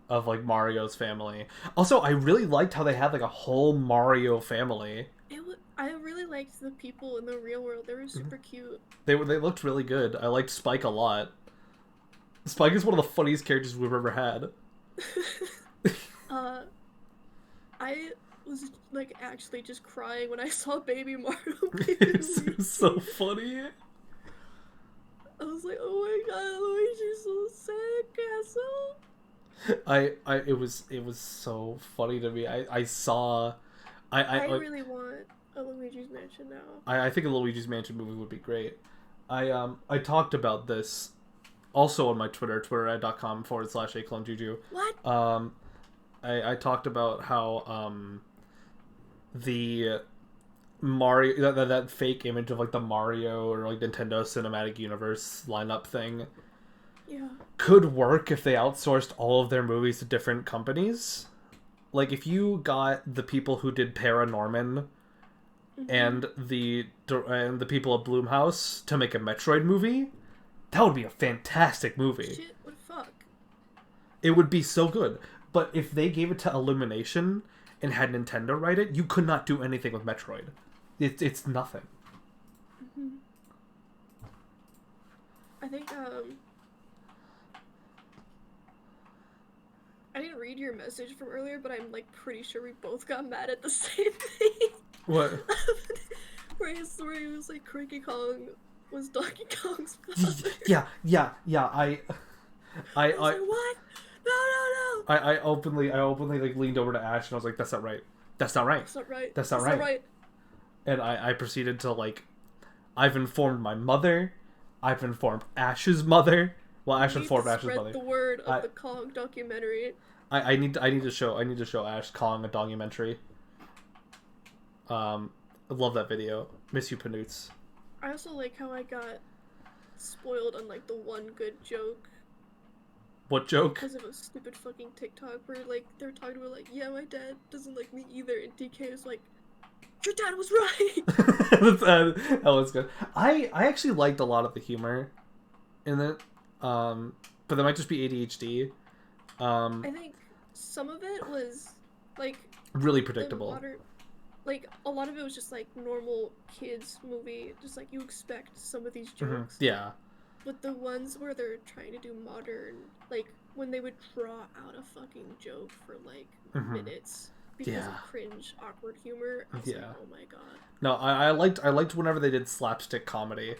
Speaker 1: of like Mario's family. Also, I really liked how they had like a whole Mario family.
Speaker 2: I really liked the people in the real world. They were super cute.
Speaker 1: They looked really good. I liked Spike a lot. Spike is one of the funniest characters we've ever had.
Speaker 2: I was like actually just crying when I saw Baby Mario.
Speaker 1: It was so funny.
Speaker 2: I was like, oh my god, Luigi's so sad, Castle.
Speaker 1: It was so funny to me. I
Speaker 2: really want a Luigi's Mansion now.
Speaker 1: I think a Luigi's Mansion movie would be great. I talked about this also on my Twitter, twitter.com/aclonejuju.
Speaker 2: What?
Speaker 1: I talked about how the Mario that fake image of like the Mario or like Nintendo Cinematic Universe lineup thing could work if they outsourced all of their movies to different companies. Like if you got the people who did Paranorman and the people at Blumhouse to make a Metroid movie, that would be a fantastic movie.
Speaker 2: Shit, what the fuck?
Speaker 1: It would be so good. But if they gave it to Illumination and had Nintendo write it, you could not do anything with Metroid. It's nothing.
Speaker 2: I think I didn't read your message from earlier, but I'm like pretty sure we both got mad at the same thing.
Speaker 1: What?
Speaker 2: where he was like Cranky Kong was Donkey Kong's
Speaker 1: father. Yeah. I
Speaker 2: was like, what? No.
Speaker 1: I openly like leaned over to Ash and I was like, that's not right. That's not right. That's not right. And I proceeded to like, I've informed my mother. I've informed Ash's mother. Well, Ash informed Ash's mother.
Speaker 2: Spread the word of the Kong documentary.
Speaker 1: I need to show Ash Kong a documentary. I love that video. Miss you, Panoots.
Speaker 2: I also like how I got spoiled on like the one good joke.
Speaker 1: What joke?
Speaker 2: Because of a stupid fucking TikTok where like they're talking about like, yeah, my dad doesn't like me either, and DK was like, your dad was right.
Speaker 1: That was good. I actually liked a lot of the humor in it, but that might just be ADHD.
Speaker 2: I think some of it was like
Speaker 1: really predictable.
Speaker 2: Like a lot of it was just like normal kids movie, just like you expect some of these jokes.
Speaker 1: Yeah.
Speaker 2: But the ones where they're trying to do modern, like when they would draw out a fucking joke for like minutes because of cringe, awkward humor, I was like, oh my god. No,
Speaker 1: I liked whenever they did slapstick comedy.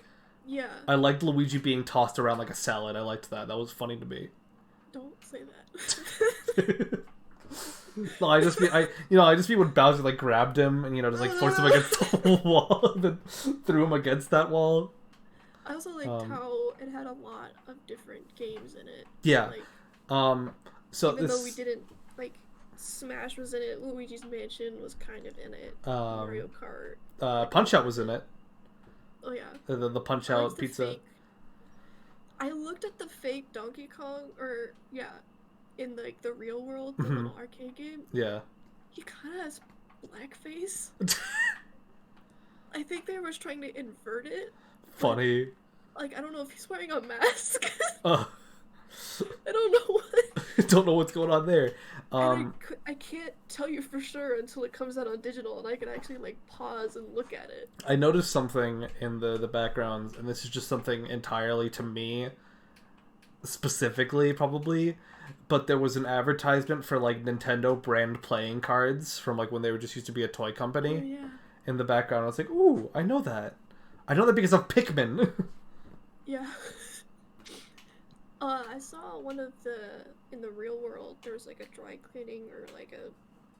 Speaker 2: Yeah.
Speaker 1: I liked Luigi being tossed around like a salad. I liked that. That was funny to me.
Speaker 2: Don't say that.
Speaker 1: No, I just mean when Bowser like grabbed him and just like forced him against the wall and then threw him against that wall.
Speaker 2: I also liked how it had a lot of different games in it.
Speaker 1: Yeah.
Speaker 2: Like,
Speaker 1: so
Speaker 2: even though we didn't like Smash was in it, Luigi's Mansion was kind of in it. Mario Kart.
Speaker 1: Punch Out was in it.
Speaker 2: Oh yeah.
Speaker 1: The Punch Out pizza.
Speaker 2: I looked at the fake Donkey Kong, in like the real world, the little arcade game.
Speaker 1: Yeah.
Speaker 2: He kind of has blackface. I think they were trying to invert it.
Speaker 1: Funny.
Speaker 2: Like, I don't know if he's wearing a mask.
Speaker 1: I
Speaker 2: don't know what.
Speaker 1: Don't know what's going on there.
Speaker 2: I can't tell you for sure until it comes out on digital and I can actually like pause and look at it.
Speaker 1: I noticed something in the backgrounds, and this is just something entirely to me, specifically probably, but there was an advertisement for like Nintendo brand playing cards from like when they were just used to be a toy company.
Speaker 2: Oh, yeah.
Speaker 1: in the background. I was like, ooh, I know that. I know that because of Pikmin.
Speaker 2: Yeah. I saw one of in the real world, there was like a dry cleaning or like a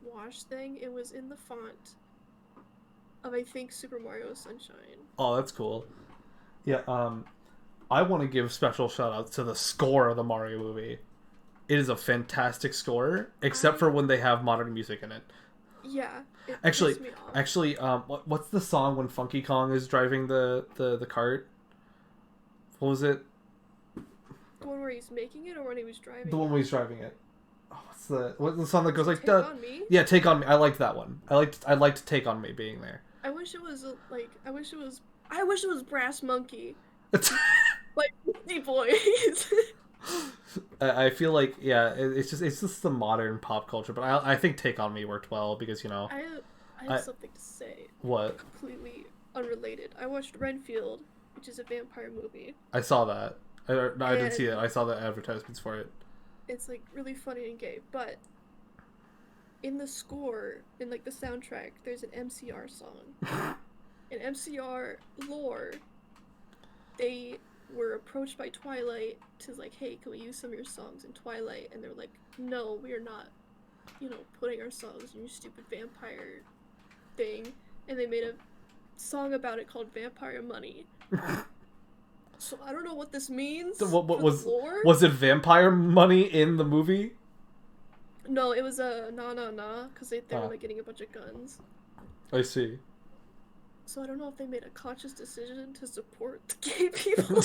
Speaker 2: wash thing. It was in the font of, I think, Super Mario Sunshine.
Speaker 1: Oh, that's cool. Yeah, I want to give special shout outs to the score of the Mario movie. It is a fantastic score, except for when they have modern music in it.
Speaker 2: Yeah, it
Speaker 1: actually,
Speaker 2: pissed me off.
Speaker 1: Actually, what's the song when Funky Kong is driving the cart? What was it?
Speaker 2: The one where he's making it, or when he was driving?
Speaker 1: The one where he's driving it. Oh, what's the song that goes like?
Speaker 2: Take on Me?
Speaker 1: Yeah, Take on Me. I liked that one. I liked Take on Me being there.
Speaker 2: I wish it was Brass Monkey. Like Beastie Boys.
Speaker 1: I feel like it's just the modern pop culture, but I think Take on Me worked well because
Speaker 2: I have something to say.
Speaker 1: What?
Speaker 2: Completely unrelated. I watched Renfield, which is a vampire movie.
Speaker 1: I saw that. I didn't see it. I saw the advertisements for it.
Speaker 2: It's like really funny and gay, but in the score, in like the soundtrack, there's an MCR song. In MCR lore, they were approached by Twilight to like, hey, can we use some of your songs in Twilight? And they're like, no, we are not, putting our songs in your stupid vampire thing. And they made a song about it called Vampire Money. So I don't know what this means.
Speaker 1: What was it? Vampire money in the movie?
Speaker 2: No, it was a na because they were like getting a bunch of guns.
Speaker 1: I see.
Speaker 2: So I don't know if they made a conscious decision to support the gay people.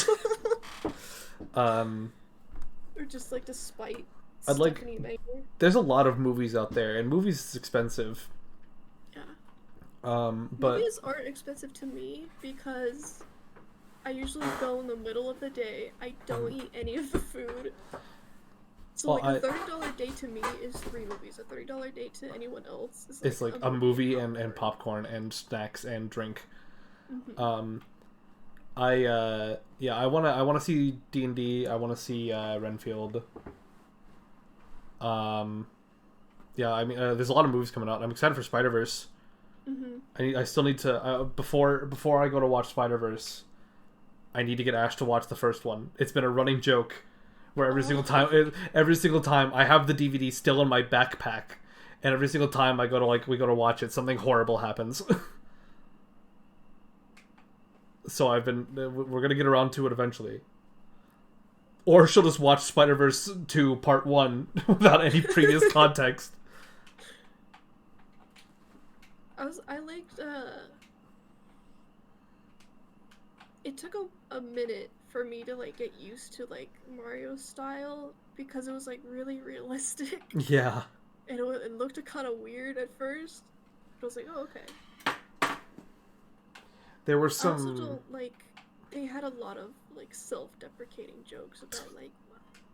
Speaker 1: Or
Speaker 2: just like despite
Speaker 1: Stephanie Meyer. There's a lot of movies out there, and movies is expensive.
Speaker 2: Yeah.
Speaker 1: But
Speaker 2: movies aren't expensive to me because I usually go in the middle of the day. I don't eat any of the food. So a $30 date to me is 3 movies. A $30 date to anyone else is like
Speaker 1: it's like a movie and popcorn and snacks and drink. Mm-hmm. I wanna see D&D. I wanna see Renfield. Yeah, I mean, there's a lot of movies coming out. I'm excited for Spider-Verse. Mm-hmm. I still need to before I go to watch Spider-Verse, I need to get Ash to watch the first one. It's been a running joke where every single time I have the DVD still in my backpack, and every single time we go to watch it, something horrible happens. So we're gonna get around to it eventually. Or she'll just watch Spider-Verse 2 Part 1 without any previous context.
Speaker 2: I liked it took a minute for me to like get used to like Mario's style because it was like really realistic.
Speaker 1: Yeah.
Speaker 2: And it looked kind of weird at first. But I was like, oh, okay.
Speaker 1: There were some.
Speaker 2: I also don't like. They had a lot of like self-deprecating jokes about like,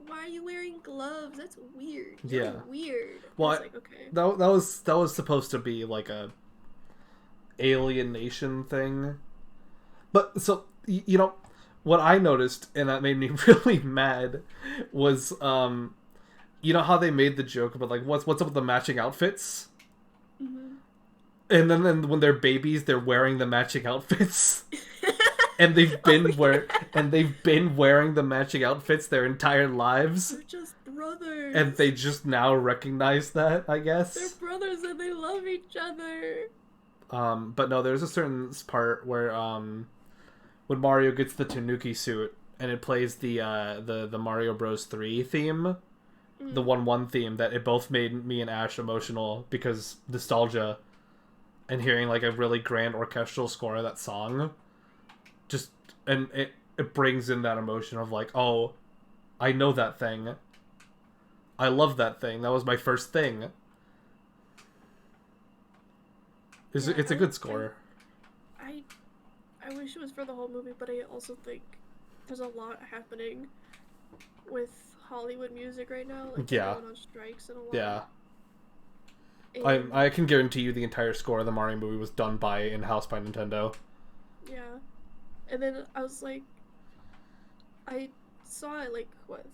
Speaker 2: why are you wearing gloves? That's weird. You're weird.
Speaker 1: Well,
Speaker 2: like, okay.
Speaker 1: That was supposed to be like a alienation thing, but so what I noticed and that made me really mad was you know how they made the joke about like what's up with the matching outfits. Mm-hmm. And then when they're babies, they're wearing the matching outfits. And they've been wearing the matching outfits their entire lives.
Speaker 2: They're just brothers.
Speaker 1: And they just now recognize that, I guess.
Speaker 2: They're brothers and they love each other.
Speaker 1: But no, there's a certain part where when Mario gets the Tanuki suit and it plays the Mario Bros 3 theme, the 1-1 theme, that it both made me and Ash emotional because nostalgia. And hearing like a really grand orchestral score of that song, and it brings in that emotion of like, oh, I know that thing. I love that thing. That was my first thing. It's a good score.
Speaker 2: I wish it was for the whole movie, but I also think there's a lot happening with Hollywood music right now. Like, they're going on strikes and a lot.
Speaker 1: Yeah. I can guarantee you the entire score of the Mario movie was done in-house by Nintendo.
Speaker 2: Yeah. And then I was like, I saw it like,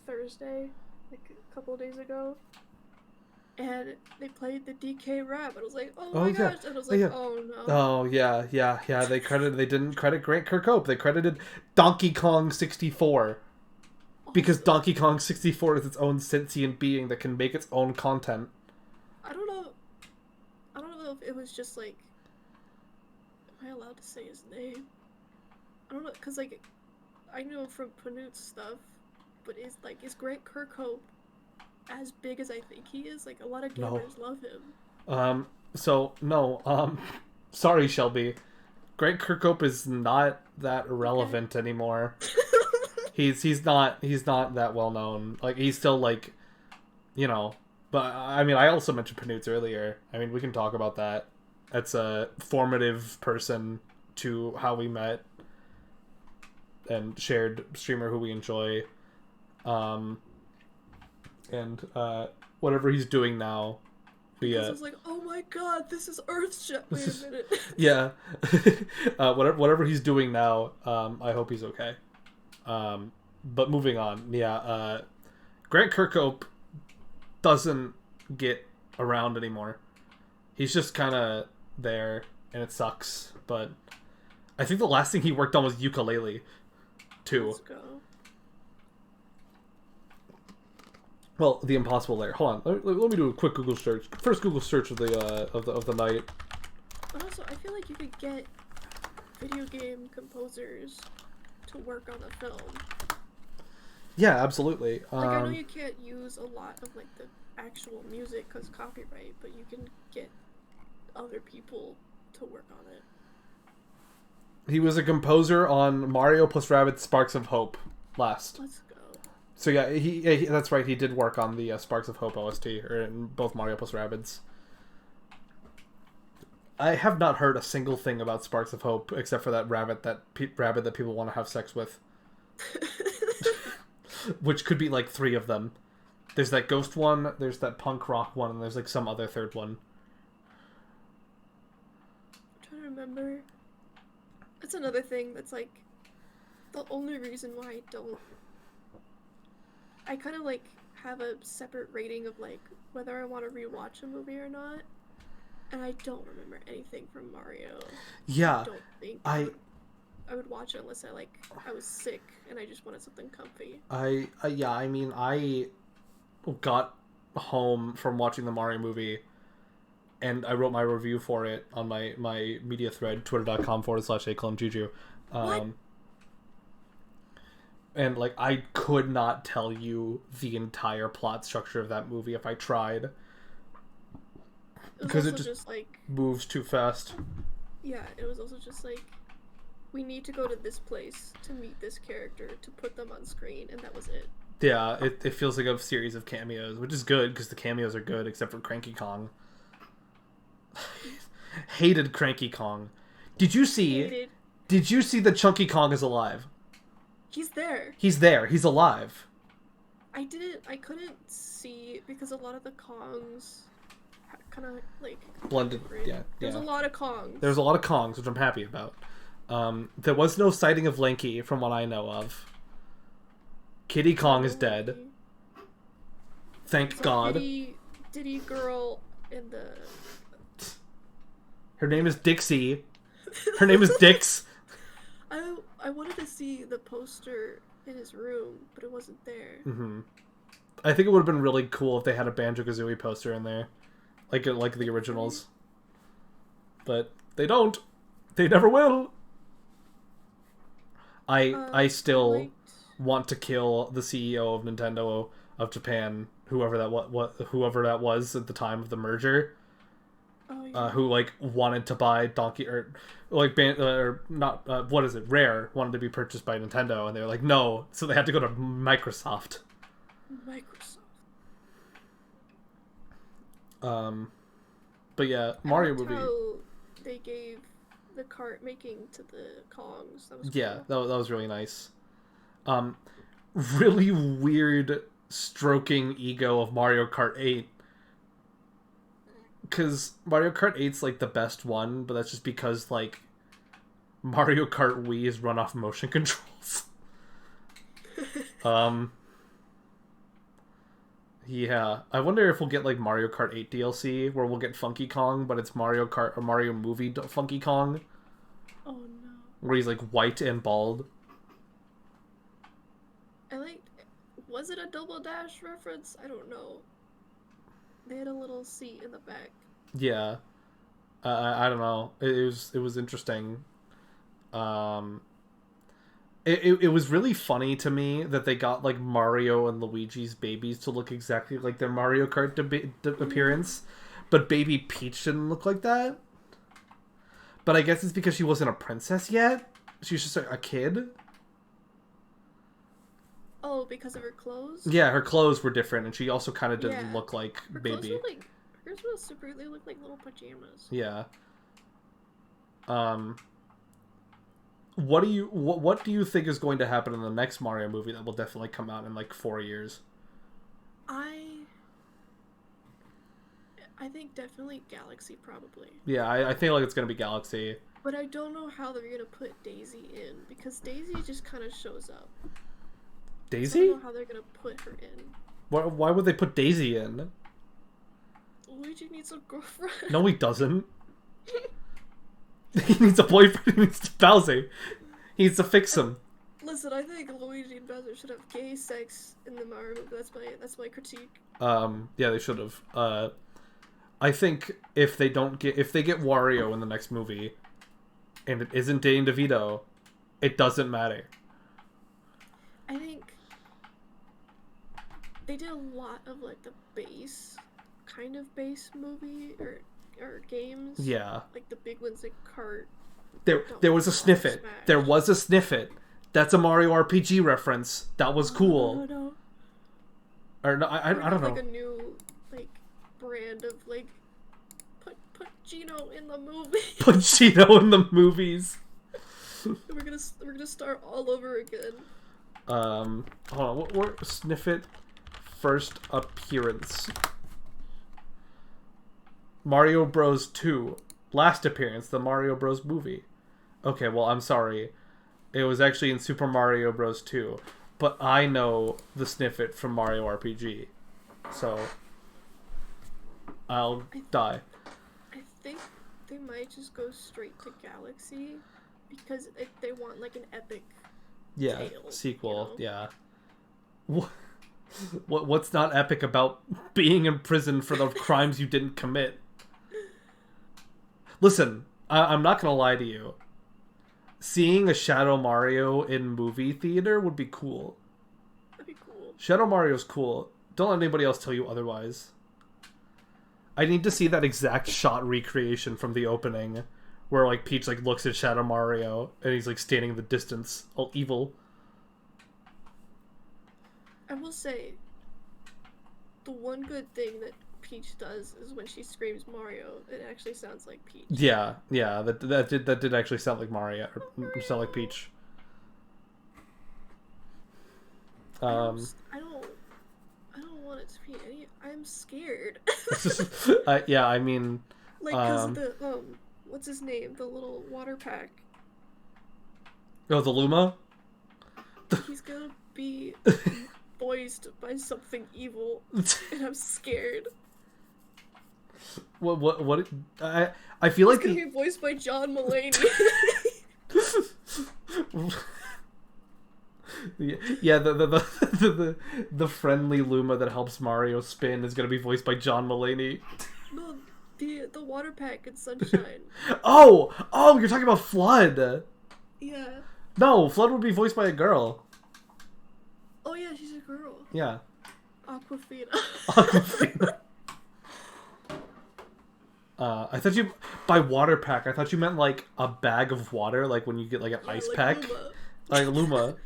Speaker 2: Thursday? Like a couple of days ago. and they played the DK rap. And I was like, oh
Speaker 1: Oh
Speaker 2: my
Speaker 1: yeah,
Speaker 2: gosh! And I was like,
Speaker 1: yeah.
Speaker 2: oh no.
Speaker 1: Oh yeah. They didn't credit Grant Kirkhope. They credited Donkey Kong 64 because
Speaker 2: Also,
Speaker 1: Donkey Kong 64 is its own sentient being that can make its own content.
Speaker 2: I don't know. I don't know if it was just like, am I allowed to say his name? I don't know, cause like, I know from Panut's stuff, but is Grant Kirkhope as big as I think he is? Like, a lot of gamers love him.
Speaker 1: So no. Sorry, Shelby. Grant Kirkhope is not that relevant anymore. He's not that well known. Like, he's still like, you know. But I mean, I also mentioned Panutz earlier. I mean, we can talk about that. That's a formative person to how we met and shared streamer who we enjoy. And whatever he's doing now.
Speaker 2: I was like, oh my god, this is Earthship. Wait a minute.
Speaker 1: Yeah. Whatever he's doing now, I hope he's okay. But moving on, yeah. Grant Kirkhope doesn't get around anymore. He's just kind of there, and it sucks. But I think the last thing he worked on was Ukulele, too.
Speaker 2: Let's go.
Speaker 1: Well, the Impossible Lair. Hold on, let me do a quick Google search. First Google search of the night.
Speaker 2: But also, I feel like you could get video game composers to work on a film.
Speaker 1: Yeah, absolutely.
Speaker 2: Like, I know you can't use a lot of like the actual music because copyright, but you can get other people to work on it.
Speaker 1: He was a composer on Mario plus Rabbids Sparks of Hope last.
Speaker 2: Let's go.
Speaker 1: So yeah, he that's right. He did work on the Sparks of Hope OST, or in both Mario plus Rabbids. I have not heard a single thing about Sparks of Hope except for that rabbit that people want to have sex with, which could be like 3 of them. There's that ghost one, there's that punk rock one, and there's like some other third one.
Speaker 2: I'm trying to remember. That's another thing that's like the only reason why I kind of like have a separate rating of like whether I want to rewatch a movie or not, and I don't remember anything from Mario.
Speaker 1: Yeah,
Speaker 2: I don't think I would watch it unless I was sick and I just wanted something comfy.
Speaker 1: I mean, I got home from watching the Mario movie, and I wrote my review for it on my media thread, twitter.com/aclumjuju.
Speaker 2: What?
Speaker 1: And, like, I could not tell you the entire plot structure of that movie if I tried. Because it just like, moves too fast.
Speaker 2: Yeah, it was also just like, we need to go to this place to meet this character, to put them on screen, and that was it.
Speaker 1: Yeah, it feels like a series of cameos, which is good, because the cameos are good, except for Cranky Kong. Hated Cranky Kong. Did you see that Chunky Kong is alive?
Speaker 2: He's there.
Speaker 1: He's there. He's alive.
Speaker 2: I couldn't see because a lot of the Kongs kind of like
Speaker 1: blended. Yeah.
Speaker 2: There's a lot of Kongs.
Speaker 1: There's a lot of Kongs, which I'm happy about. There was no sighting of Lanky from what I know of. Kitty Kong is dead. Thank God.
Speaker 2: Diddy girl in the...
Speaker 1: Her name is Dixie. Her name is Dix.
Speaker 2: I wanted to see the poster in his room, but it wasn't there.
Speaker 1: Mm-hmm. I think it would have been really cool if they had a Banjo-Kazooie poster in there. Like the originals. But they don't. They never will. I still want to kill the CEO of Nintendo of Japan, whoever that was at the time of the merger.
Speaker 2: Oh, yeah.
Speaker 1: Who like wanted to buy Donkey or like what is it? Rare wanted to be purchased by Nintendo, and they were like no, so they had to go to Microsoft. But yeah, Mario movie.
Speaker 2: How they gave the cart making to the Kongs. That was
Speaker 1: cool. That was really nice.
Speaker 2: Um,
Speaker 1: really weird stroking ego of Mario Kart 8. Because Mario Kart 8's like the best one, but that's just because like Mario Kart Wii is run off motion controls. Yeah, I wonder if we'll get like Mario Kart 8 DLC where we'll get Funky Kong, but it's Mario Kart or Mario movie Funky Kong.
Speaker 2: Oh no.
Speaker 1: Where he's like white and bald.
Speaker 2: Was it a Double Dash reference? I don't know. They had a little seat in the back.
Speaker 1: Yeah. I don't know. It was interesting. It was really funny to me that they got like Mario and Luigi's babies to look exactly like their Mario Kart appearance, but baby Peach didn't look like that. But I guess it's because she wasn't a princess yet. She was just a kid.
Speaker 2: Oh, because of her clothes?
Speaker 1: Yeah, her clothes were different, and she also kind of didn't look like
Speaker 2: her
Speaker 1: baby.
Speaker 2: Clothes were like, hers was super. They looked like little pajamas.
Speaker 1: Yeah. What do you think is going to happen in the next Mario movie that will definitely come out in like 4 years?
Speaker 2: I think definitely Galaxy, probably.
Speaker 1: Yeah, I feel like it's gonna be Galaxy.
Speaker 2: But I don't know how they're gonna put Daisy in, because Daisy just kind of shows up.
Speaker 1: Daisy?
Speaker 2: So I don't know how they're gonna put her in.
Speaker 1: Why would they put Daisy in?
Speaker 2: Luigi needs a girlfriend.
Speaker 1: No, he doesn't. He needs a boyfriend. He needs to Bowser. He needs to fix him.
Speaker 2: Listen, I think Luigi and Bowser should have gay sex in the Mario movie. That's my critique.
Speaker 1: Yeah, they should have. I think if they get Wario in the next movie, and it isn't Danny DeVito, it doesn't matter.
Speaker 2: I think they did a lot of like the base movie or games.
Speaker 1: Yeah.
Speaker 2: Like the big ones like Kart.
Speaker 1: There was a snippet.
Speaker 2: Smash.
Speaker 1: There was a snippet. That's a Mario RPG reference. That was cool.
Speaker 2: No.
Speaker 1: Or no, I don't know.
Speaker 2: Like a new like brand of like put Gino in the movie.
Speaker 1: Put Gino in the movies.
Speaker 2: we're gonna start all over again.
Speaker 1: Hold on. What snippet? First appearance. Mario Bros. 2. Last appearance, the Mario Bros. Movie. Okay, well, I'm sorry. It was actually in Super Mario Bros. 2. But I know the snippet from Mario RPG. So, I'll die.
Speaker 2: I think they might just go straight to Galaxy, because they want, like, an epic tale,
Speaker 1: sequel,
Speaker 2: you know?
Speaker 1: yeah. What's not epic about being in prison for the crimes you didn't commit? Listen, I'm not gonna lie to you. Seeing a Shadow Mario in movie theater would be cool.
Speaker 2: That'd be cool.
Speaker 1: Shadow Mario's cool. Don't let anybody else tell you otherwise. I need to see that exact shot recreation from the opening, where like Peach like looks at Shadow Mario and he's like standing in the distance, all evil.
Speaker 2: I will say, the one good thing that Peach does is when she screams Mario, it actually sounds like Peach.
Speaker 1: Yeah, that did actually sound like Mario, or sound like Peach.
Speaker 2: I don't want it to be any. I'm scared.
Speaker 1: Yeah, I mean,
Speaker 2: like, cause the what's his name? The little water pack.
Speaker 1: Oh, the Luma.
Speaker 2: He's gonna be voiced by something evil, and I'm scared.
Speaker 1: What? I feel like
Speaker 2: he's gonna be voiced by John Mulaney.
Speaker 1: Yeah, the friendly Luma that helps Mario spin is gonna be voiced by John Mulaney.
Speaker 2: No, the water pack in Sunshine.
Speaker 1: Oh, you're talking about Flood.
Speaker 2: Yeah.
Speaker 1: No, Flood would be voiced by a girl.
Speaker 2: Oh yeah, she's a girl.
Speaker 1: Yeah.
Speaker 2: Aquafina.
Speaker 1: I thought you by water pack. I thought you meant like a bag of water, like when you get like an ice
Speaker 2: like
Speaker 1: pack,
Speaker 2: Luma.
Speaker 1: like Luma.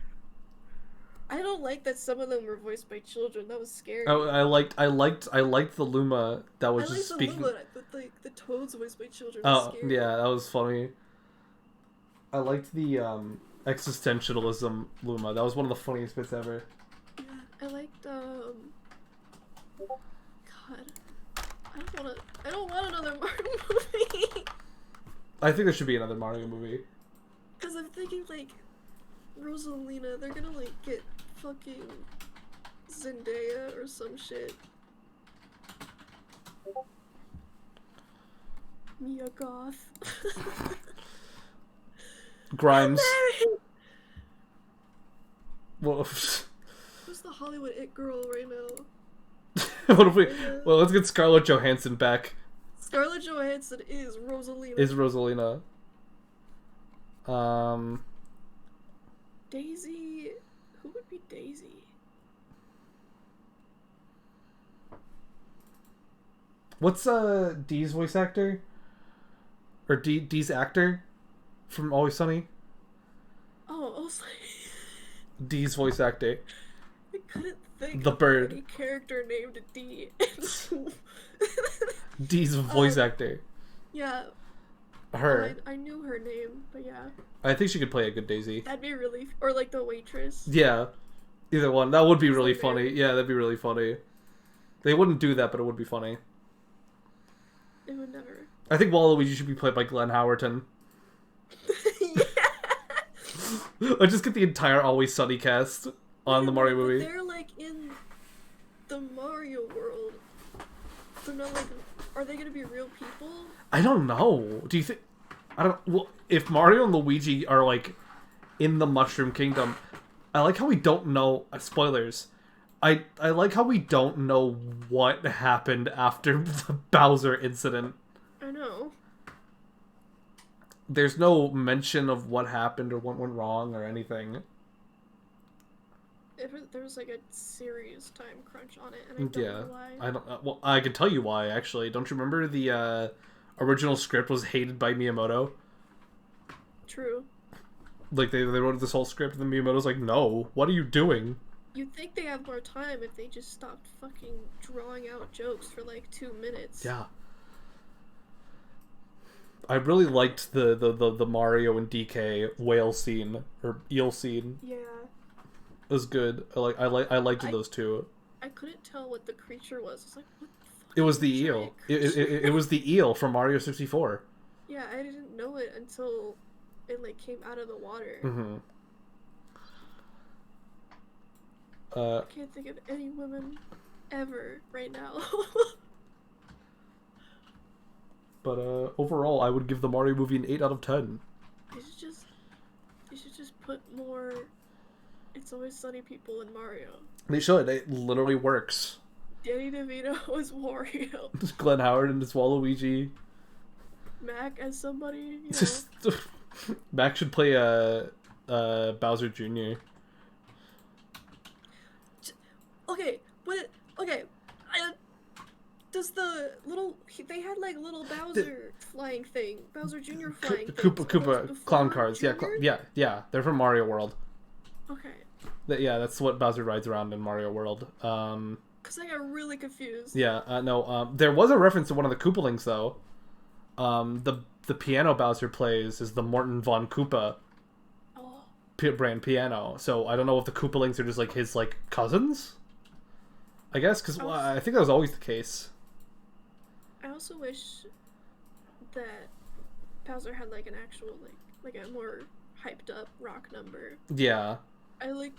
Speaker 2: I don't like that some of them were voiced by children. That was scary.
Speaker 1: Oh, I liked the Luma that was just speaking.
Speaker 2: I liked the Luma, but the Toads voiced by children.
Speaker 1: Oh yeah, that was funny. I liked the existentialism Luma. That was one of the funniest bits ever.
Speaker 2: Yeah, I liked God. I don't want another Mario movie.
Speaker 1: I think there should be another Mario movie.
Speaker 2: Cause I'm thinking like Rosalina, they're gonna like get fucking Zendaya or some shit. Mia Goth.
Speaker 1: Grimes. Well,
Speaker 2: who's the Hollywood it girl right now?
Speaker 1: What if we? Well, let's get Scarlett Johansson back.
Speaker 2: Scarlett Johansson is Rosalina. Daisy. Who would be Daisy?
Speaker 1: What's Dee's voice actor? Or Dee's actor from Always Sunny?
Speaker 2: Oh, I was like...
Speaker 1: Dee's voice actor.
Speaker 2: I couldn't think
Speaker 1: the bird.
Speaker 2: of any character named D.
Speaker 1: Dee's voice actor.
Speaker 2: Yeah.
Speaker 1: Her.
Speaker 2: I knew her name, but yeah.
Speaker 1: I think she could play a good Daisy.
Speaker 2: That'd be really... Or like the waitress.
Speaker 1: Yeah. Either one. That would be really funny. Yeah, that'd be really funny. They wouldn't do that, but it would be funny.
Speaker 2: It would never.
Speaker 1: I think Waluigi should be played by Glenn Howerton.
Speaker 2: Yeah.
Speaker 1: Let's just get the entire Always Sunny cast on the Mario movie.
Speaker 2: They're like in the Mario world. They're not like... Are they gonna be real people?
Speaker 1: I don't know. Do you think... I don't... Well, if Mario and Luigi are like in the Mushroom Kingdom, I like how we don't know... spoilers. I like how we don't know what happened after the Bowser incident.
Speaker 2: I know.
Speaker 1: There's no mention of what happened or what went wrong or anything.
Speaker 2: There was like a serious time crunch on it, and I don't know why.
Speaker 1: I don't. Well, I can tell you why. Actually, don't you remember the original script was hated by Miyamoto?
Speaker 2: True.
Speaker 1: Like they wrote this whole script, and then Miyamoto's like, "No, what are you doing?"
Speaker 2: You'd think they have more time if they just stopped fucking drawing out jokes for like 2 minutes.
Speaker 1: Yeah. I really liked the Mario and DK whale scene or eel scene.
Speaker 2: Yeah.
Speaker 1: It was good. I liked those two.
Speaker 2: I couldn't tell what the creature was. I was like, what the fuck?
Speaker 1: It was the eel. It was the eel from Mario 64.
Speaker 2: Yeah, I didn't know it until it like came out of the water.
Speaker 1: Mm-hmm.
Speaker 2: I can't think of any women ever right now.
Speaker 1: But overall, I would give the Mario movie an 8 out of 10.
Speaker 2: They should just put more It's Always Sunny people in Mario.
Speaker 1: They should. It literally works.
Speaker 2: Danny DeVito as Wario.
Speaker 1: Glenn Howard and his Waluigi.
Speaker 2: Mac as somebody, you know.
Speaker 1: Mac should play Bowser Jr.
Speaker 2: Okay, does the little... They had, like, little Bowser flying thing. Bowser Jr. flying thing.
Speaker 1: Koopa clown cars. Yeah. They're from Mario World.
Speaker 2: Okay.
Speaker 1: Yeah, that's what Bowser rides around in Mario World.
Speaker 2: Because I got really confused.
Speaker 1: Yeah, no, there was a reference to one of the Koopalings, though. The piano Bowser plays is the Morton Von Koopa brand piano. So I don't know if the Koopalings are just, like, his, like, cousins? I guess, because I think that was always the case.
Speaker 2: I also wish that Bowser had, like, an actual, like a more hyped up rock number.
Speaker 1: Yeah.
Speaker 2: I like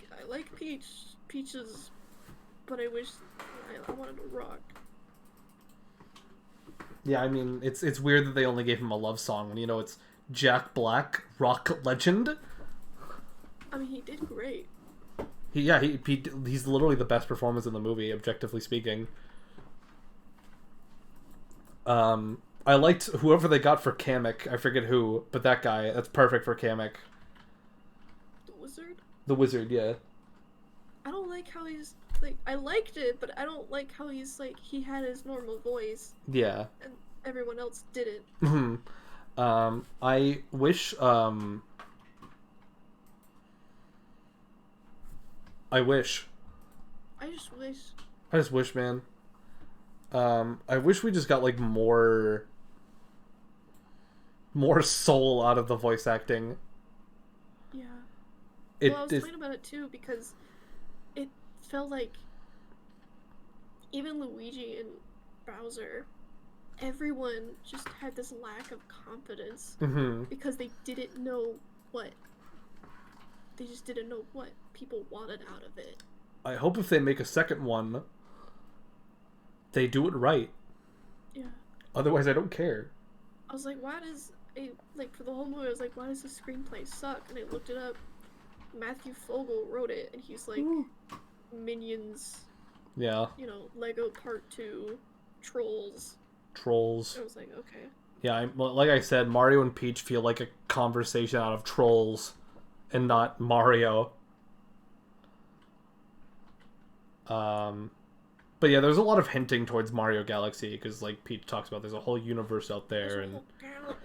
Speaker 2: Peaches, but I wish I wanted to rock.
Speaker 1: Yeah, I mean, it's weird that they only gave him a love song when, you know, it's Jack Black, rock legend.
Speaker 2: I mean, he did great.
Speaker 1: He's literally the best performance in the movie, objectively speaking. I liked whoever they got for Kamek. I forget who, but that guy, that's perfect for Kamek.
Speaker 2: The wizard?
Speaker 1: The wizard, yeah.
Speaker 2: I don't like how he's, like, I liked it, but I don't like how he's, like, he had his normal voice.
Speaker 1: Yeah.
Speaker 2: And everyone else didn't.
Speaker 1: I wish, I just wish, man. I wish we just got, like, more soul out of the voice acting.
Speaker 2: Yeah. I was thinking about it, too, because it felt like even Luigi and Bowser, everyone just had this lack of confidence because they didn't know what people wanted out of it.
Speaker 1: I hope if they make a second one, they do it right.
Speaker 2: Yeah.
Speaker 1: Otherwise, I don't care.
Speaker 2: I was like, why does for the whole movie? I was like, why does the screenplay suck? And I looked it up. Matthew Fogel wrote it, and he's like, Minions.
Speaker 1: Yeah.
Speaker 2: You know, Lego Part 2, Trolls. I was like, okay.
Speaker 1: Yeah, like I said, Mario and Peach feel like a conversation out of Trolls, and not Mario. But yeah, there's a lot of hinting towards Mario Galaxy, because like Peach talks about, there's a whole universe out there,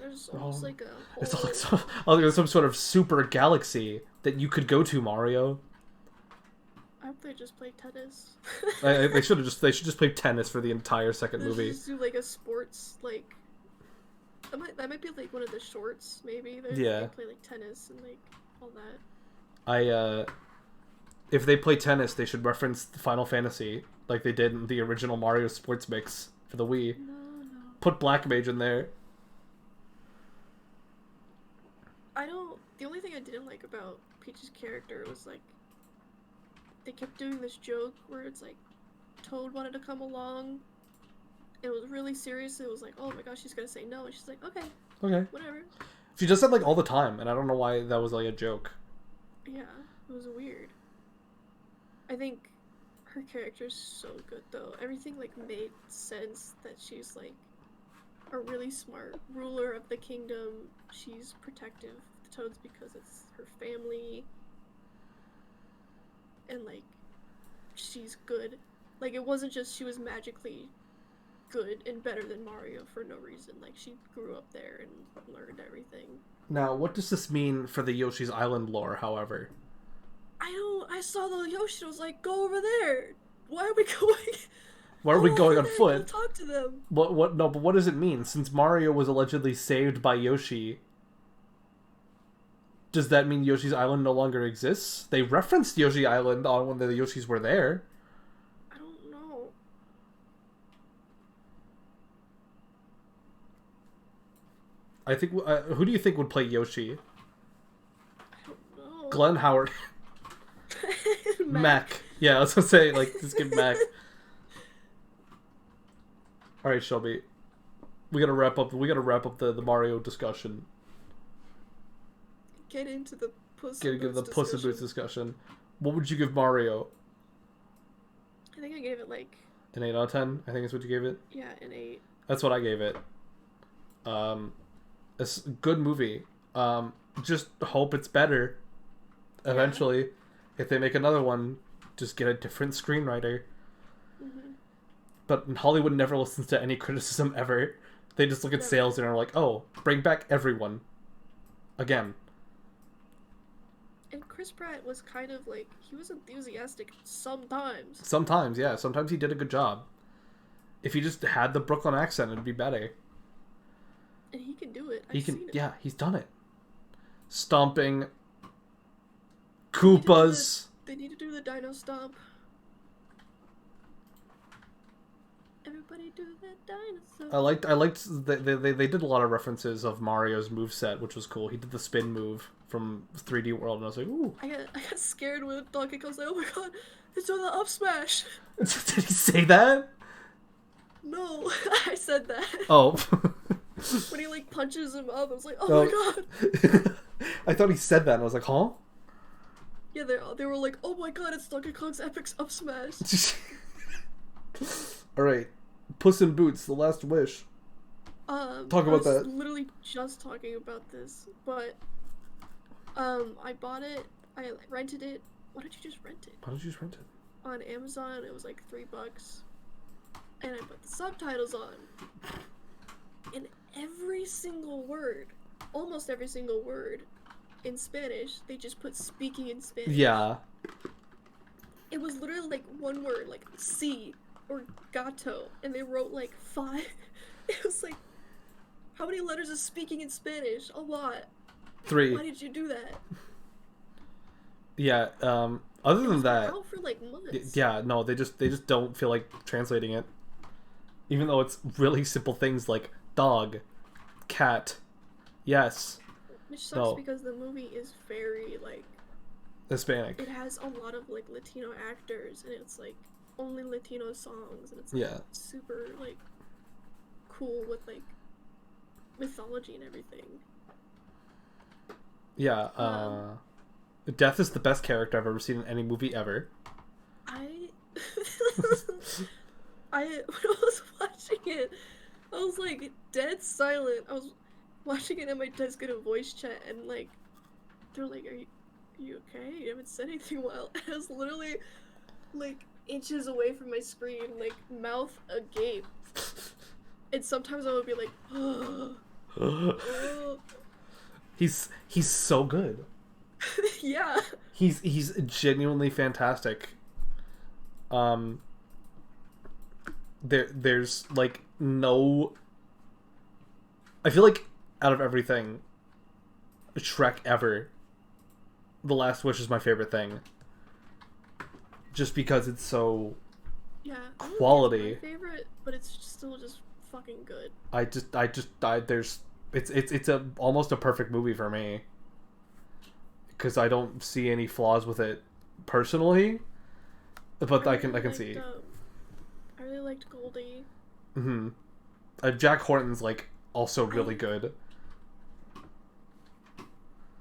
Speaker 2: There's almost like a whole...
Speaker 1: It's like some sort of super galaxy that you could go to, Mario.
Speaker 2: I hope they just play tennis.
Speaker 1: They should just play tennis for the entire second movie.
Speaker 2: Just do like a sports that might be like one of the shorts, maybe. They play like tennis and like all that.
Speaker 1: If they play tennis, they should reference the Final Fantasy like they did in the original Mario Sports Mix for the Wii.
Speaker 2: No.
Speaker 1: Put Black Mage in there.
Speaker 2: The only thing I didn't like about Peach's character was like they kept doing this joke where it's like Toad wanted to come along. It was really serious. It was like, oh my gosh, she's gonna say no, and she's like, okay, whatever.
Speaker 1: She does that like all the time, and I don't know why that was like a joke.
Speaker 2: Yeah, it was weird. I think her character's so good though. Everything like made sense that she's like a really smart ruler of the kingdom. She's protective of the Toads because it's her family. And like she's good. Like it wasn't just she was magically good and better than Mario for no reason. Like she grew up there and learned everything.
Speaker 1: Now, what does this mean for the Yoshi's Island lore, however?
Speaker 2: I saw the Yoshi, I was like, go over there. Why are we going?
Speaker 1: Why are we going on foot?
Speaker 2: Go talk to them.
Speaker 1: No, but what does it mean? Since Mario was allegedly saved by Yoshi, does that mean Yoshi's Island no longer exists? They referenced Yoshi Island on when the Yoshis were there.
Speaker 2: I don't know.
Speaker 1: I think, who do you think would play Yoshi?
Speaker 2: I don't know.
Speaker 1: Glenn Howard. Mac. Yeah, I was gonna say, like, just give Mac. Alright, Shelby. We gotta wrap up the Mario discussion.
Speaker 2: Get into the Puss
Speaker 1: in Boots discussion. What would you give Mario?
Speaker 2: I think I gave it like
Speaker 1: an 8 out of 10, I think is what you gave it.
Speaker 2: Yeah, an 8.
Speaker 1: That's what I gave it. It's a good movie. Just hope it's better. Eventually. Yeah. If they make another one, just get a different screenwriter. Mm-hmm. But Hollywood never listens to any criticism ever. They just look at sales and are like, oh, bring back everyone. Again.
Speaker 2: And Chris Pratt was kind of like, he was enthusiastic sometimes.
Speaker 1: Sometimes, yeah. Sometimes he did a good job. If he just had the Brooklyn accent, it'd be better.
Speaker 2: And he can do it. I've seen it.
Speaker 1: Yeah, he's done it. Stomping Koopas.
Speaker 2: They need to do the Dino Stomp. Everybody do that dinosaur.
Speaker 1: I liked they did a lot of references of Mario's moveset, which was cool. He did the spin move from 3D World, and I was like, ooh.
Speaker 2: I got scared when Donkey Kong's like, oh my god, it's on the up smash.
Speaker 1: Did he say that?
Speaker 2: No, I said that.
Speaker 1: Oh.
Speaker 2: When he like punches him up, I was like, oh my god.
Speaker 1: I thought he said that, and I was like, huh?
Speaker 2: Yeah, they were like, oh my god, it's Donkey Kong's epic up smash.
Speaker 1: Alright. Puss in Boots, The Last Wish. Talk about that. I was
Speaker 2: literally just talking about this, but I bought it, I rented it. Why did you just rent it?
Speaker 1: Why did you just rent it?
Speaker 2: On Amazon, it was like $3. And I put the subtitles on. And every single word, almost every single word in Spanish, they just put speaking in Spanish.
Speaker 1: Yeah.
Speaker 2: It was literally like one word, like si or gato, and they wrote like 5. It was like, how many letters is speaking in Spanish? A lot.
Speaker 1: 3.
Speaker 2: Why did you do that?
Speaker 1: Yeah, other than that,
Speaker 2: out for like months.
Speaker 1: Yeah, no, they just don't feel like translating it. Even though it's really simple things like dog, cat, yes.
Speaker 2: Which sucks because the movie is very like
Speaker 1: Hispanic.
Speaker 2: It has a lot of, like, Latino actors, and it's, like, only Latino songs, and it's,
Speaker 1: like,
Speaker 2: super, like, cool with, like, mythology and everything.
Speaker 1: Yeah, Death is the best character I've ever seen in any movie ever.
Speaker 2: When I was watching it, I was, like, dead silent. I was watching it at my desk in a voice chat, and, like, they're like, are you okay? You haven't said anything well. And I was literally, like, inches away from my screen, like, mouth agape. And sometimes I would be like, oh.
Speaker 1: He's so good.
Speaker 2: Yeah.
Speaker 1: He's genuinely fantastic. There's like no. I feel like out of everything, Shrek ever, The Last Wish is my favorite thing. Just because it's so quality.
Speaker 2: It's my favorite, but it's still just fucking good.
Speaker 1: It's almost a perfect movie for me. Because I don't see any flaws with it personally, but I can see.
Speaker 2: I really liked Goldie.
Speaker 1: Mm-hmm. Jack Horton's like also really good.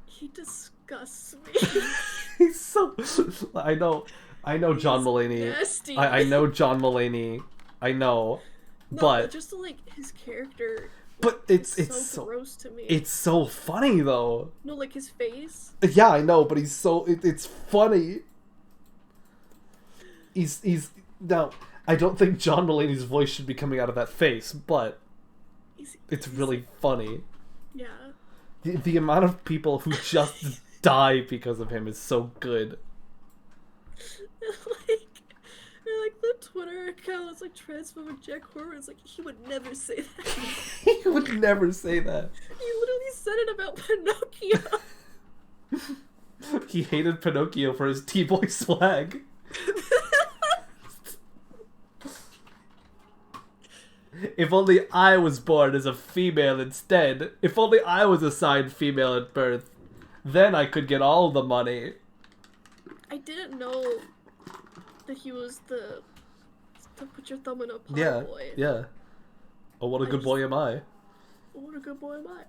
Speaker 2: He disgusts me.
Speaker 1: He's so. I know John Mulaney.
Speaker 2: Nasty.
Speaker 1: I know John Mulaney. I know,
Speaker 2: no,
Speaker 1: but
Speaker 2: just like his character.
Speaker 1: But it's so
Speaker 2: gross to me.
Speaker 1: It's so funny though.
Speaker 2: No, like his face.
Speaker 1: Yeah, I know, but he's so it's funny. He's now. I don't think John Mulaney's voice should be coming out of that face, but it's really funny.
Speaker 2: Yeah.
Speaker 1: The amount of people who just die because of him is so good.
Speaker 2: Like the Twitter account is like transphobic Jack Horton's like he would never say that.
Speaker 1: He would never say that.
Speaker 2: He literally said it about Pinocchio.
Speaker 1: He hated Pinocchio for his T-boy swag. If only I was born as a female instead. If only I was assigned female at birth. Then I could get all the money.
Speaker 2: I didn't know that he was the put your thumb in a pie boy.
Speaker 1: Yeah. Oh, what a good boy am I.
Speaker 2: What a good boy am I.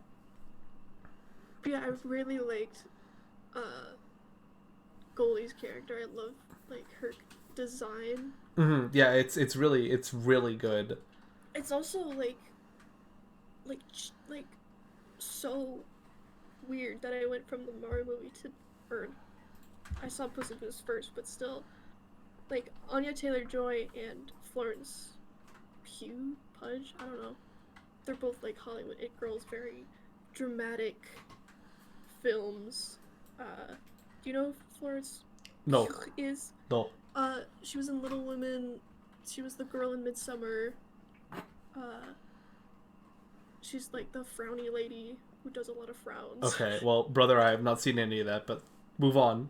Speaker 2: But yeah, I really liked Goldie's character. I love like her design.
Speaker 1: Mm-hmm. Yeah, it's really good.
Speaker 2: It's also like so weird that I went from the Mario movie to I saw Puss in Boots first, but still, like Anya Taylor-Joy and Florence Pugh, I don't know. They're both like Hollywood it girls, very dramatic films. Do you know who Florence
Speaker 1: Pugh
Speaker 2: is?
Speaker 1: No.
Speaker 2: She was in Little Women. She was the girl in Midsummer. She's like the frowny lady who does a lot of frowns.
Speaker 1: Okay, well, brother, I have not seen any of that, but move on.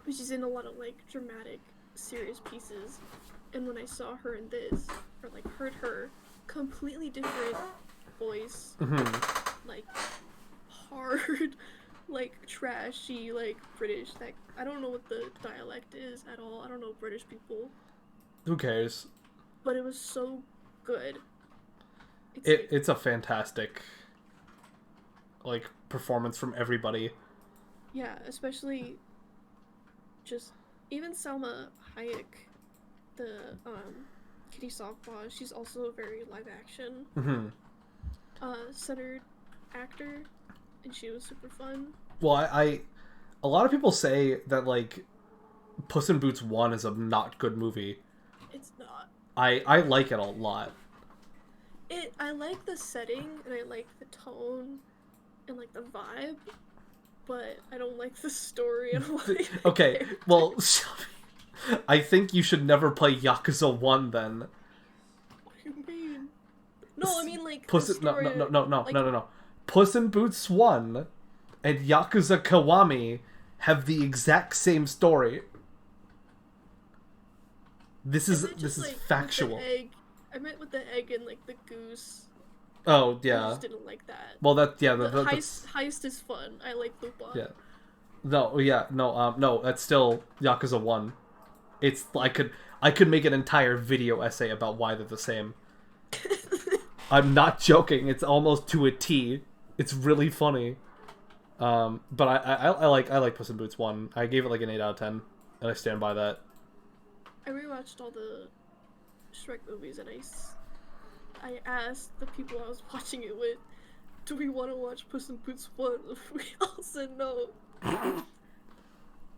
Speaker 2: She's in a lot of like dramatic, serious pieces, and when I saw her in this, or like heard her, completely different voice, like hard, like trashy, like British. Like I don't know what the dialect is at all. I don't know British people.
Speaker 1: Who cares?
Speaker 2: But it was so good.
Speaker 1: It's a fantastic like performance from everybody.
Speaker 2: Yeah, especially just even Salma Hayek, the Kitty Softpaw, she's also a very live action centered actor, and she was super fun.
Speaker 1: Well, I a lot of people say that like Puss in Boots 1 is a not good movie.
Speaker 2: It's not.
Speaker 1: I like it a lot.
Speaker 2: I like the setting and I like the tone and like the vibe, but I don't like the story. I don't like
Speaker 1: okay, well, I think you should never play Yakuza 1 then.
Speaker 2: What do you mean? No, I mean like
Speaker 1: No. Puss in Boots 1 and Yakuza Kiwami have the exact same story. This is factual.
Speaker 2: I meant with the egg and like the goose.
Speaker 1: Oh yeah.
Speaker 2: I just didn't like that.
Speaker 1: Well,
Speaker 2: heist is fun. I like Lupin.
Speaker 1: Yeah. No, yeah, no, that's still Yakuza 1. It's I could make an entire video essay about why they're the same. I'm not joking. It's almost to a T. It's really funny. But I like Puss in Boots 1. I gave it like an 8 out of 10, and I stand by that.
Speaker 2: I rewatched all the Shrek movies, and I asked the people I was watching it with, do we want to watch Puss in Boots 1? We all said no.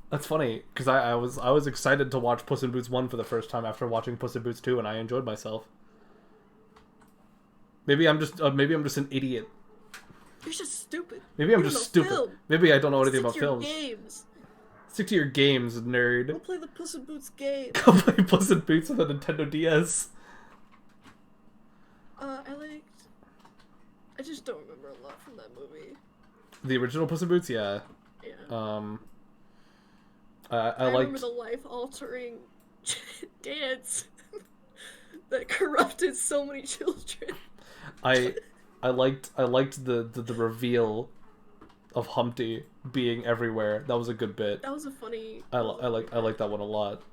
Speaker 1: That's funny, because I was excited to watch Puss in Boots 1 for the first time after watching Puss in Boots 2, and I enjoyed myself. Maybe I'm just an idiot.
Speaker 2: You're just stupid.
Speaker 1: Maybe I'm just stupid. Film. Maybe I don't know anything about films.
Speaker 2: Games.
Speaker 1: Stick to your games, nerd.
Speaker 2: Go play the Puss in Boots game.
Speaker 1: Go play Puss in Boots on the Nintendo DS.
Speaker 2: I just don't remember a lot from that movie.
Speaker 1: The original Puss in Boots, yeah.
Speaker 2: Yeah.
Speaker 1: I
Speaker 2: remember the life-altering dance that corrupted so many children.
Speaker 1: I liked the reveal of Humpty being everywhere. That was a good bit.
Speaker 2: That was a funny.
Speaker 1: I like that one a lot.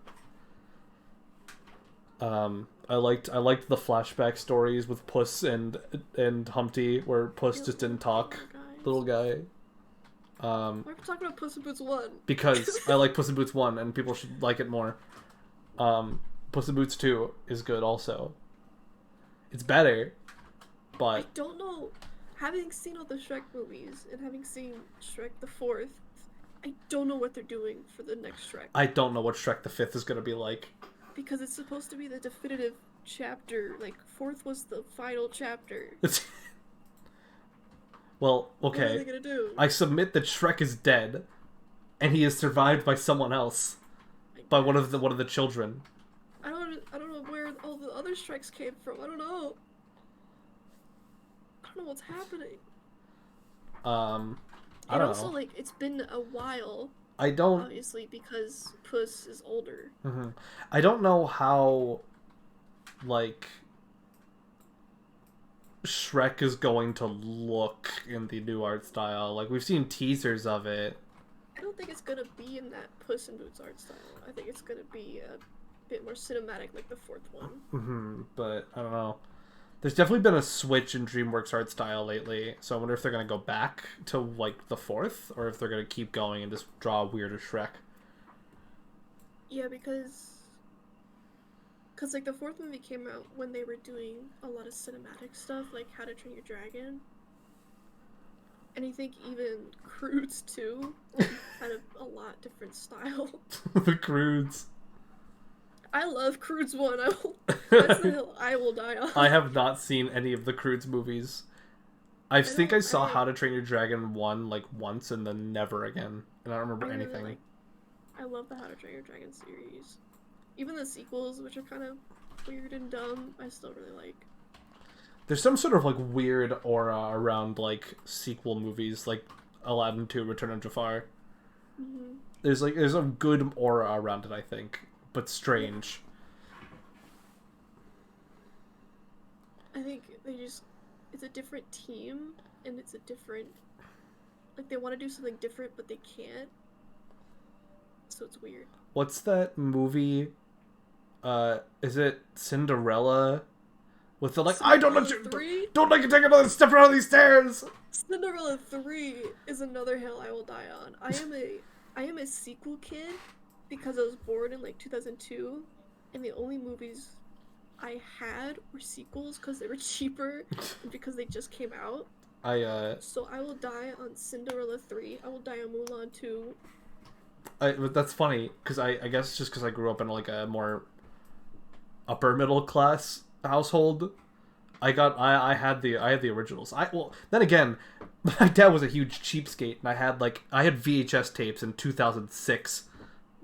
Speaker 1: I liked the flashback stories with Puss and Humpty, where Puss just didn't talk. Little guy.
Speaker 2: Why are we talking about Puss in Boots 1?
Speaker 1: Because I like Puss in Boots 1, and people should like it more. Puss in Boots 2 is good also. It's better, but...
Speaker 2: I don't know. Having seen all the Shrek movies, and having seen Shrek the 4th, I don't know what they're doing for the next Shrek.
Speaker 1: I don't know what Shrek the 5th is going to be like.
Speaker 2: Because it's supposed to be the definitive chapter. Like, 4th was the final chapter.
Speaker 1: Well, okay.
Speaker 2: What are they gonna do?
Speaker 1: I submit that Shrek is dead, and he is survived by someone else, by one of the children.
Speaker 2: I don't know where all the other Shreks came from. I don't know what's happening.
Speaker 1: I don't know.
Speaker 2: Like, it's been a while.
Speaker 1: I don't...
Speaker 2: Obviously, because Puss is older.
Speaker 1: Mm-hmm. I don't know how, like, Shrek is going to look in the new art style. Like, we've seen teasers of it.
Speaker 2: I don't think it's gonna be in that Puss in Boots art style. I think it's gonna be a bit more cinematic, like the 4th one.
Speaker 1: Mm-hmm. But, I don't know. There's definitely been a switch in DreamWorks art style lately, so I wonder if they're going to go back to, like, the 4th, or if they're going to keep going and just draw a weirder Shrek.
Speaker 2: Yeah, because like, the 4th movie came out when they were doing a lot of cinematic stuff, like How to Train Your Dragon. And I think even Croods, too, had a lot different style.
Speaker 1: The Croods.
Speaker 2: I love Croods 1. That's the hill I will die on.
Speaker 1: I have not seen any of the Croods movies. I think I saw How to Train Your Dragon 1 like once and then never again. And I don't remember anything.
Speaker 2: I love the How to Train Your Dragon series. Even the sequels, which are kind of weird and dumb, I still really like.
Speaker 1: There's some sort of like weird aura around like sequel movies, like Aladdin 2: Return of Jafar.
Speaker 2: Mm-hmm.
Speaker 1: There's a good aura around it, I think. But strange.
Speaker 2: I think it's a different team, and it's a different, like, they want to do something different, but they can't, so it's weird.
Speaker 1: What's that movie, is it Cinderella? With the, like,
Speaker 2: Cinderella
Speaker 1: I don't let you,
Speaker 2: 3?
Speaker 1: don't let you take another step around these stairs!
Speaker 2: Cinderella 3 is another hill I will die on. I am a sequel kid, because I was born in like 2002, and the only movies I had were sequels because they were cheaper and because they just came out. So I will die on Cinderella 3. I will die on Mulan 2.
Speaker 1: But that's funny because I guess just because I grew up in like a more upper middle class household, I had the originals. Well, then again, my dad was a huge cheapskate, and I had VHS tapes in 2006.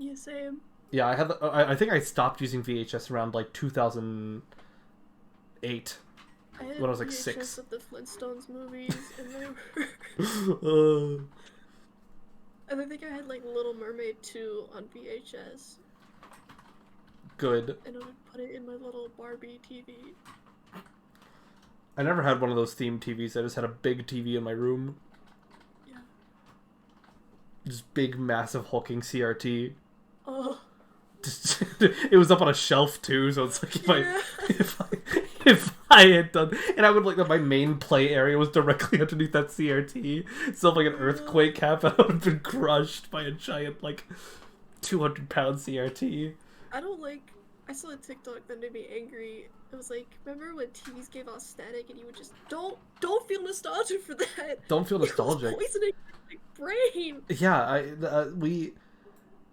Speaker 2: Yeah, same.
Speaker 1: Yeah, I think I stopped using VHS around like 2008.
Speaker 2: I had
Speaker 1: when I was like
Speaker 2: VHS
Speaker 1: 6.
Speaker 2: of the Flintstones movies, and they were. And I think I had like Little Mermaid 2 on VHS.
Speaker 1: Good.
Speaker 2: And I would put it in my little Barbie TV.
Speaker 1: I never had one of those themed TVs. I just had a big TV in my room.
Speaker 2: Yeah.
Speaker 1: Just big, massive, hulking CRT.
Speaker 2: Oh.
Speaker 1: It was up on a shelf too, so it's like if I had done, and I would like that my main play area was directly underneath that CRT, so if like an earthquake happened, I would have been crushed by a giant like 200-pound CRT.
Speaker 2: I saw a TikTok that made me angry. It was like, remember when TVs gave off static and you would just don't feel nostalgia for that.
Speaker 1: Don't feel nostalgic.
Speaker 2: It was poisoning my brain.
Speaker 1: Yeah,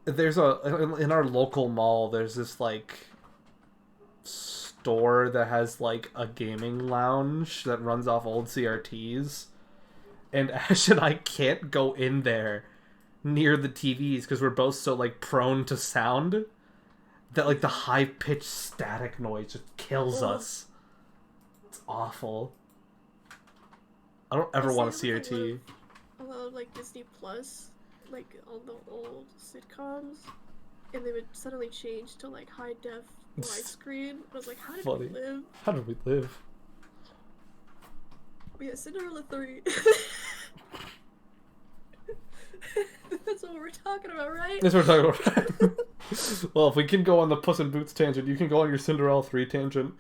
Speaker 1: there's in our local mall, there's this like store that has like a gaming lounge that runs off old CRTs, and Ash and I can't go in there near the TVs because we're both so like prone to sound that like the high-pitched static noise just kills us. It's awful. I don't ever want a CRT.
Speaker 2: A lot of like Disney Plus, like all the old sitcoms, and they would suddenly change to like high def widescreen. I was like, how did we live?
Speaker 1: How did we live?
Speaker 2: Yeah, Cinderella 3. That's what we're talking about, right?
Speaker 1: That's what we're talking about. Well, if we can go on the Puss in Boots tangent, you can go on your Cinderella 3 tangent.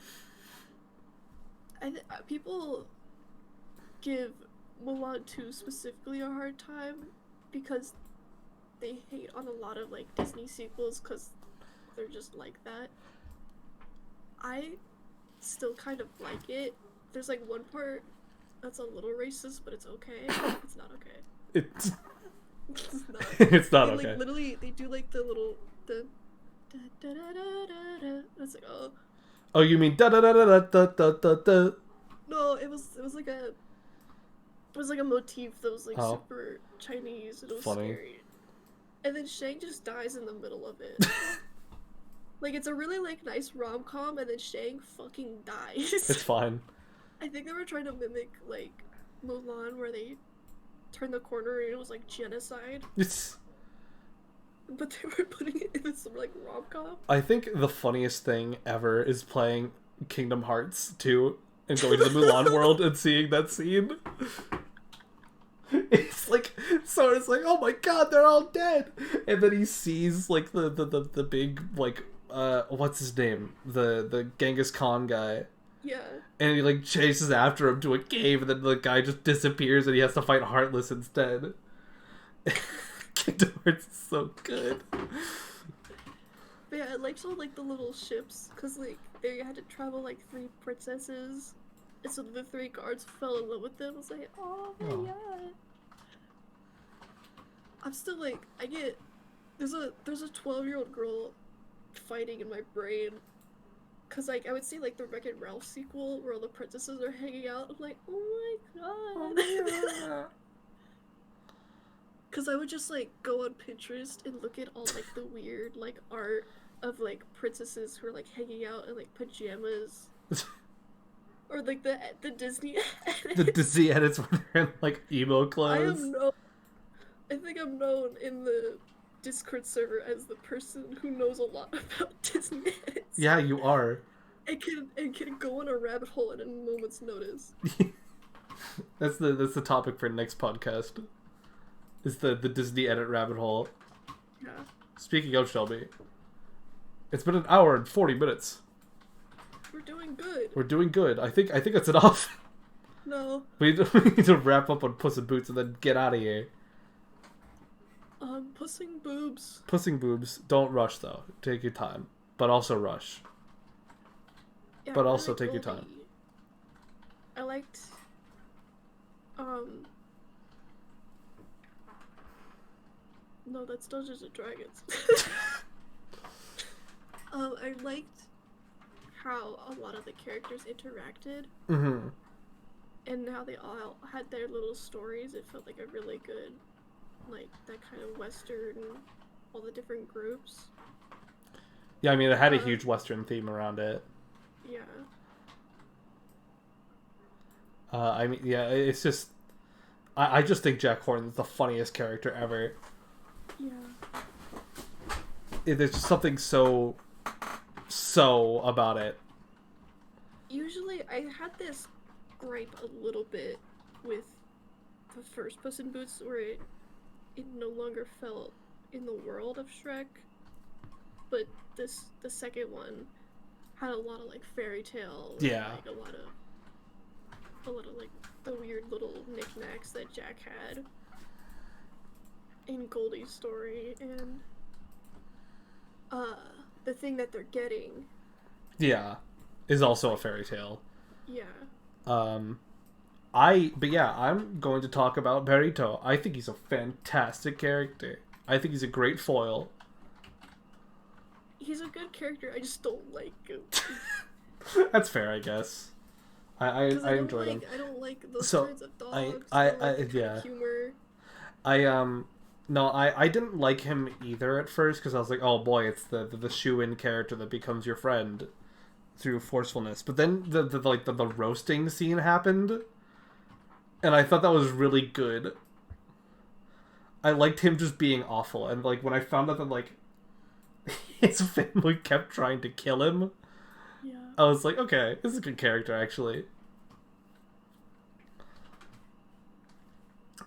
Speaker 2: People give Mulan 2 specifically a hard time because they hate on a lot of like Disney sequels because they're just like that. I still kind of like it. There's like one part that's a little racist, but it's okay. It's not okay.
Speaker 1: It's
Speaker 2: not.
Speaker 1: It's not
Speaker 2: they,
Speaker 1: okay.
Speaker 2: Like, literally, they do like the little da da da da da da. It's like oh.
Speaker 1: Oh, you mean da da da da da da da da?
Speaker 2: No, it was like a motif that was like super Chinese. And it was scary. And then Shang just dies in the middle of it. Like it's a really like nice rom-com, and then Shang fucking dies.
Speaker 1: It's fine.
Speaker 2: I think they were trying to mimic like Mulan, where they turned the corner and it was like genocide. But they were putting it in this like rom-com.
Speaker 1: I think the funniest thing ever is playing Kingdom Hearts 2 and going to the Mulan world and seeing that scene. It's like, so it's like, oh my god, they're all dead. And then he sees like the big like what's his name? The Genghis Khan guy.
Speaker 2: Yeah.
Speaker 1: And he like chases after him to a cave, and then the guy just disappears and he has to fight Heartless instead. Kingdom Hearts is so good.
Speaker 2: But yeah, I liked all like the little ships, cause like they had to travel like 3 princesses, and so the 3 guards fell in love with them. I was like, oh my god. I'm still like, there's a 12-year-old girl fighting in my brain, cause like I would see like the Wreck-It Ralph sequel where all the princesses are hanging out. I'm like, oh my god. Oh, cause I would just like go on Pinterest and look at all like the weird like art of like princesses who are like hanging out in like pajamas. Or like the Disney edits.
Speaker 1: The Disney edits when they're in like emo clothes.
Speaker 2: I think I'm known in the Discord server as the person who knows a lot about Disney edits.
Speaker 1: Yeah, you are.
Speaker 2: And can go on a rabbit hole at a moment's notice.
Speaker 1: That's the topic for next podcast. Is the Disney edit rabbit hole.
Speaker 2: Yeah.
Speaker 1: Speaking of Shelby, it's been an hour and 40 minutes.
Speaker 2: We're doing good.
Speaker 1: We're doing good. I think that's enough.
Speaker 2: No.
Speaker 1: We need to wrap up on Puss in Boots and then get out of here.
Speaker 2: Pussing boobs.
Speaker 1: Pussing boobs. Don't rush though. Take your time, but also rush.
Speaker 2: Yeah,
Speaker 1: but also take your time.
Speaker 2: I liked. No, that's Dungeons and Dragons. I liked how a lot of the characters interacted.
Speaker 1: Mm-hmm.
Speaker 2: And how they all had their little stories. It felt like a really good, like, that kind of Western, all the different groups.
Speaker 1: Yeah, I mean, it had a huge Western theme around it.
Speaker 2: Yeah.
Speaker 1: I mean, yeah, it's just... I just think Jack Horton is the funniest character ever.
Speaker 2: Yeah.
Speaker 1: There's just something so about it.
Speaker 2: Usually, I had this gripe a little bit with the first Puss in Boots, where it no longer felt in the world of Shrek, but the second one had a lot of like fairy tale,
Speaker 1: yeah,
Speaker 2: like a lot of like the weird little knickknacks that Jack had in Goldie's story, and the thing that they're getting,
Speaker 1: yeah, is also a fairy tale.
Speaker 2: Yeah.
Speaker 1: But yeah, I'm going to talk about Perito. I think he's a fantastic character. I think he's a great foil.
Speaker 2: He's a good character, I just don't like him.
Speaker 1: That's fair, I guess. I enjoyed him.
Speaker 2: I don't like those kinds of dogs.
Speaker 1: Yeah.
Speaker 2: Humor.
Speaker 1: No, I didn't like him either at first, because I was like, oh boy, it's the shoe-in character that becomes your friend through forcefulness. But then the roasting scene happened, and I thought that was really good. I liked him just being awful, and like when I found out that like his family kept trying to kill him,
Speaker 2: yeah,
Speaker 1: I was like, okay, this is a good character actually.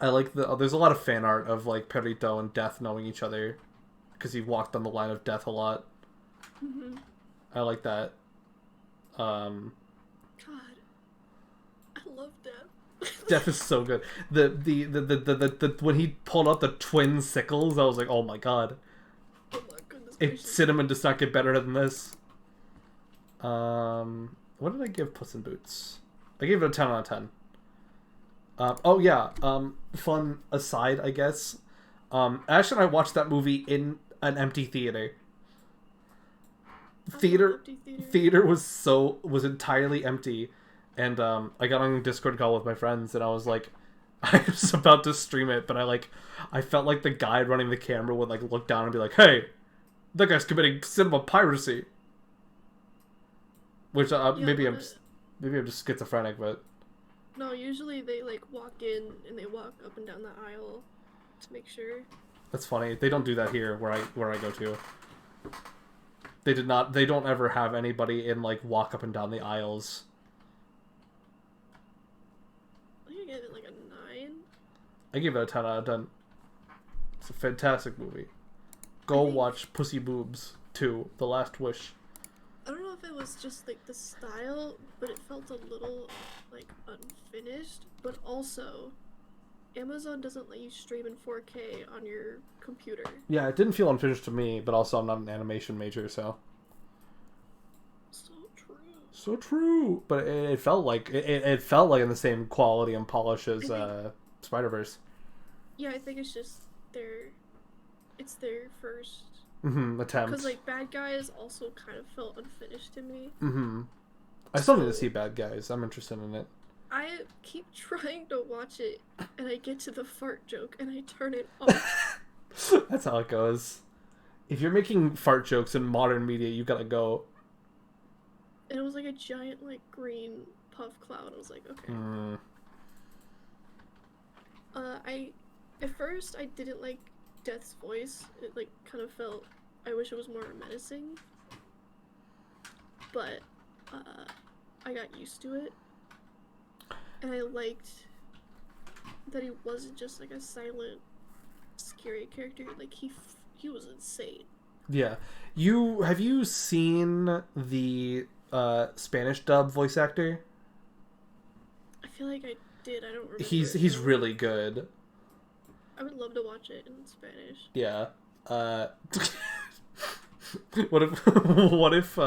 Speaker 1: I like there's a lot of fan art of like Perito and Death knowing each other, because he walked on the line of death a lot.
Speaker 2: Mm-hmm.
Speaker 1: I like that.
Speaker 2: God, I love Death.
Speaker 1: Death is so good. The when he pulled out the twin sickles, I was like, oh my god.
Speaker 2: Oh my goodness.
Speaker 1: If Cinnamon does not get better than this. What did I give Puss in Boots? I gave it a 10 out of 10. Oh yeah, fun aside, I guess. Ash and I watched that movie in an empty theater. Theater was entirely empty, and I got on a Discord call with my friends, and I was like, I was about to stream it, but I felt like the guy running the camera would like look down and be like, "Hey, that guy's committing cinema piracy." Which maybe I'm just schizophrenic, but.
Speaker 2: No, usually they like walk in and they walk up and down the aisle to make sure.
Speaker 1: That's funny. They don't do that here where I go to. They don't ever have anybody in like walk up and down the aisles.
Speaker 2: I think I gave it like a 9.
Speaker 1: I give it a 10 out of 10. It's a fantastic movie. Go watch Pussy Boobs 2, The Last Wish.
Speaker 2: I don't know if it was just like the style, but it felt a little like unfinished. But also, Amazon doesn't let you stream in 4K on your computer.
Speaker 1: Yeah, it didn't feel unfinished to me, but also I'm not an animation major, so.
Speaker 2: So true.
Speaker 1: So true, but it felt like it felt like in the same quality and polish as Spider-Verse.
Speaker 2: Yeah, I think it's just it's their first.
Speaker 1: Attempt.
Speaker 2: Because like Bad Guys also kind of felt unfinished to me.
Speaker 1: I still need to see Bad Guys. I'm interested in it.
Speaker 2: I keep trying to watch it, and I get to the fart joke, and I turn it off.
Speaker 1: That's how it goes. If you're making fart jokes in modern media, you gotta go.
Speaker 2: And it was like a giant like green puff cloud. I was like, okay. At first I didn't like Death's voice. It like kind of felt, I wish it was more menacing, but I got used to it, and I liked that he wasn't just like a silent scary character. Like he was insane.
Speaker 1: Yeah. Have you seen the Spanish dub voice actor?
Speaker 2: I feel like I did. I don't remember.
Speaker 1: He's really good.
Speaker 2: I would love to watch it in Spanish.
Speaker 1: Yeah. What if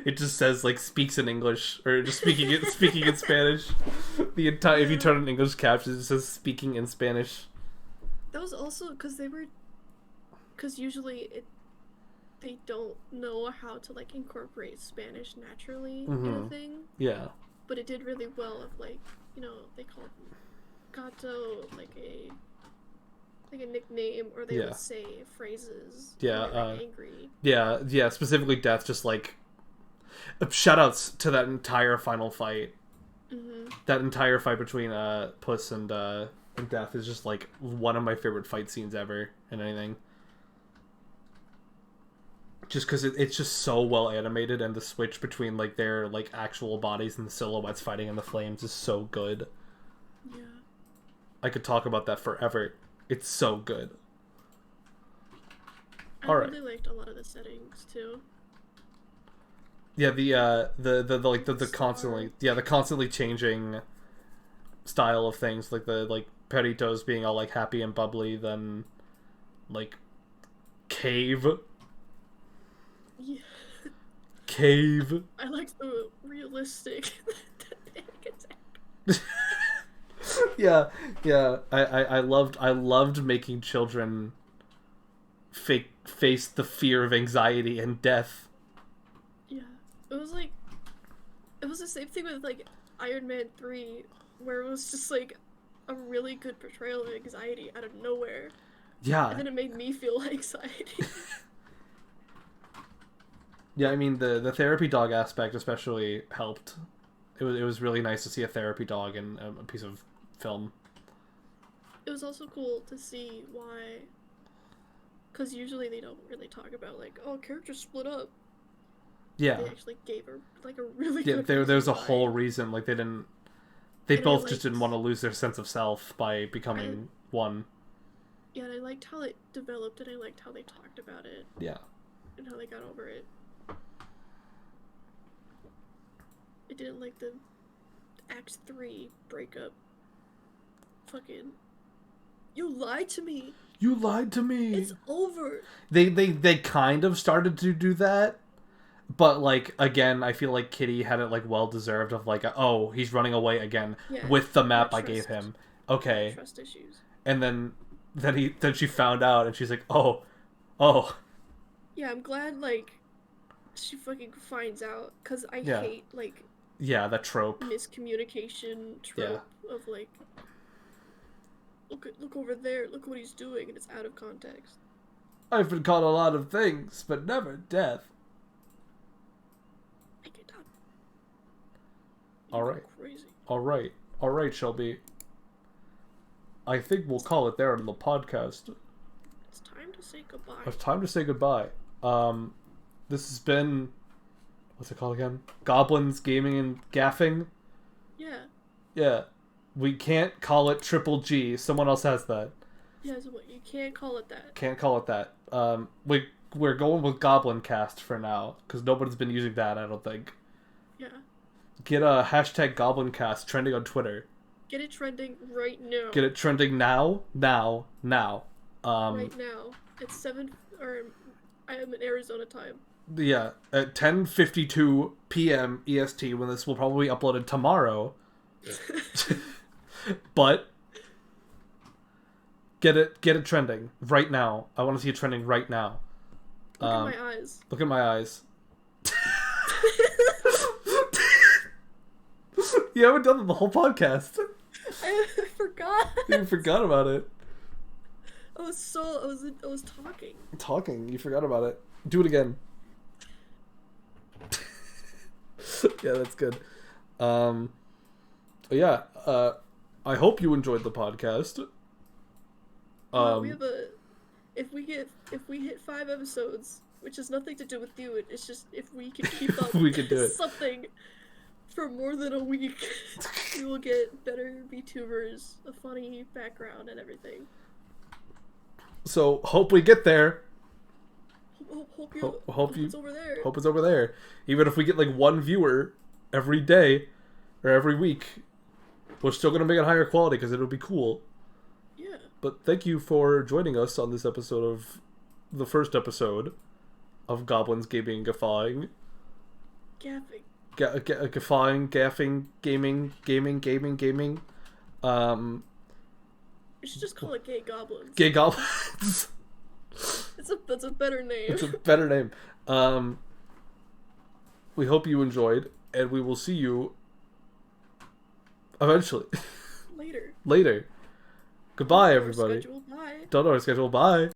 Speaker 1: it just says like speaks in English, or just speaking in Spanish? If you turn on English captions, it says speaking in Spanish.
Speaker 2: That was also because usually they don't know how to like incorporate Spanish naturally in a thing.
Speaker 1: Yeah.
Speaker 2: But it did really well of like, they called Gato like a nickname, or they would say phrases.
Speaker 1: Yeah.
Speaker 2: Angry.
Speaker 1: Yeah. Specifically, Death. Just like shoutouts to that entire final fight. That entire fight between Puss and Death is just like one of my favorite fight scenes ever in anything. Just because it's just so well animated, and the switch between like their like actual bodies and the silhouettes fighting in the flames is so good.
Speaker 2: Yeah.
Speaker 1: I could talk about that forever. It's so good.
Speaker 2: I really liked a lot of the settings too.
Speaker 1: Yeah, the constantly changing style of things, like the like Peritos being all like happy and bubbly, then like cave.
Speaker 2: Yeah.
Speaker 1: Cave.
Speaker 2: I like the realistic.
Speaker 1: yeah. I loved making children face the fear of anxiety and death.
Speaker 2: Yeah, it was the same thing with like Iron Man 3, where it was just like a really good portrayal of anxiety out of nowhere.
Speaker 1: Yeah.
Speaker 2: And then it made me feel anxiety.
Speaker 1: Yeah, I mean the therapy dog aspect especially helped. It was really nice to see a therapy dog in a piece of film.
Speaker 2: It was also cool to see why, because usually they don't really talk about like, oh, characters split up.
Speaker 1: Yeah.
Speaker 2: They actually gave her like a really
Speaker 1: good there's a whole reason, like they both just didn't want to lose their sense of self by becoming one.
Speaker 2: Yeah, and I liked how it developed, and I liked how they talked about it.
Speaker 1: Yeah.
Speaker 2: And how they got over it. I didn't like the Act 3 breakup. Fucking, you lied to me.
Speaker 1: You lied to me.
Speaker 2: It's over.
Speaker 1: They kind of started to do that, but like again, I feel like Kitty had it like well deserved of like, oh, he's running away again with the map I gave him. Okay.
Speaker 2: Trust issues.
Speaker 1: And then she found out, and she's like, oh.
Speaker 2: Yeah, I'm glad like she fucking finds out, because I hate like.
Speaker 1: Yeah, that trope.
Speaker 2: Miscommunication trope of like, look over there, look what he's doing, and it's out of context.
Speaker 1: I've been called a lot of things, but never death.
Speaker 2: Make it up.
Speaker 1: Alright.
Speaker 2: Crazy.
Speaker 1: Alright, Shelby. I think we'll call it there on the podcast.
Speaker 2: It's time to say goodbye.
Speaker 1: It's time to say goodbye. This has been... What's it called again? Goblins, Gaming, and Gaffing?
Speaker 2: Yeah.
Speaker 1: Yeah. We can't call it Triple G. Someone else has that.
Speaker 2: Yeah, so what, you can't call it that.
Speaker 1: Can't call it that. We're going with Goblin Cast for now, because nobody's been using that, I don't think.
Speaker 2: Yeah.
Speaker 1: Get a hashtag Goblin Cast trending on Twitter.
Speaker 2: Get it trending right now.
Speaker 1: Get it trending now.
Speaker 2: Right now. It's 7, or I am in Arizona time.
Speaker 1: Yeah, at 10:52 p.m. EST, when this will probably be uploaded tomorrow. But get it trending right now. I want to see it trending right now.
Speaker 2: Look at my eyes.
Speaker 1: Look at my eyes. You haven't done it the whole podcast.
Speaker 2: I forgot.
Speaker 1: You forgot about it.
Speaker 2: I was talking.
Speaker 1: Talking. You forgot about it. Do it again. Yeah, that's good. Yeah. I hope you enjoyed the podcast.
Speaker 2: We have if we hit 5 episodes, which has nothing to do with you, it's just if we can keep up
Speaker 1: we can do it.
Speaker 2: something for more than a week, we will get better VTubers, a funny background, and everything.
Speaker 1: So hope we get there.
Speaker 2: Hope it's over there.
Speaker 1: Hope it's over there. Even if we get like 1 viewer every day or every week, we're still gonna make it higher quality because it'll be cool.
Speaker 2: Yeah.
Speaker 1: But thank you for joining us on this episode of the first episode of Goblins, Gaming, and Gaffing.
Speaker 2: Gaffing.
Speaker 1: Gaffing, Gaffing, Gaming.
Speaker 2: You should just call it Gay Goblins.
Speaker 1: Gay Goblins.
Speaker 2: That's a better name.
Speaker 1: It's a better name. We hope you enjoyed, and we will see you eventually. Later. Goodbye, everybody.
Speaker 2: Bye.
Speaker 1: Don't know our schedule. Bye.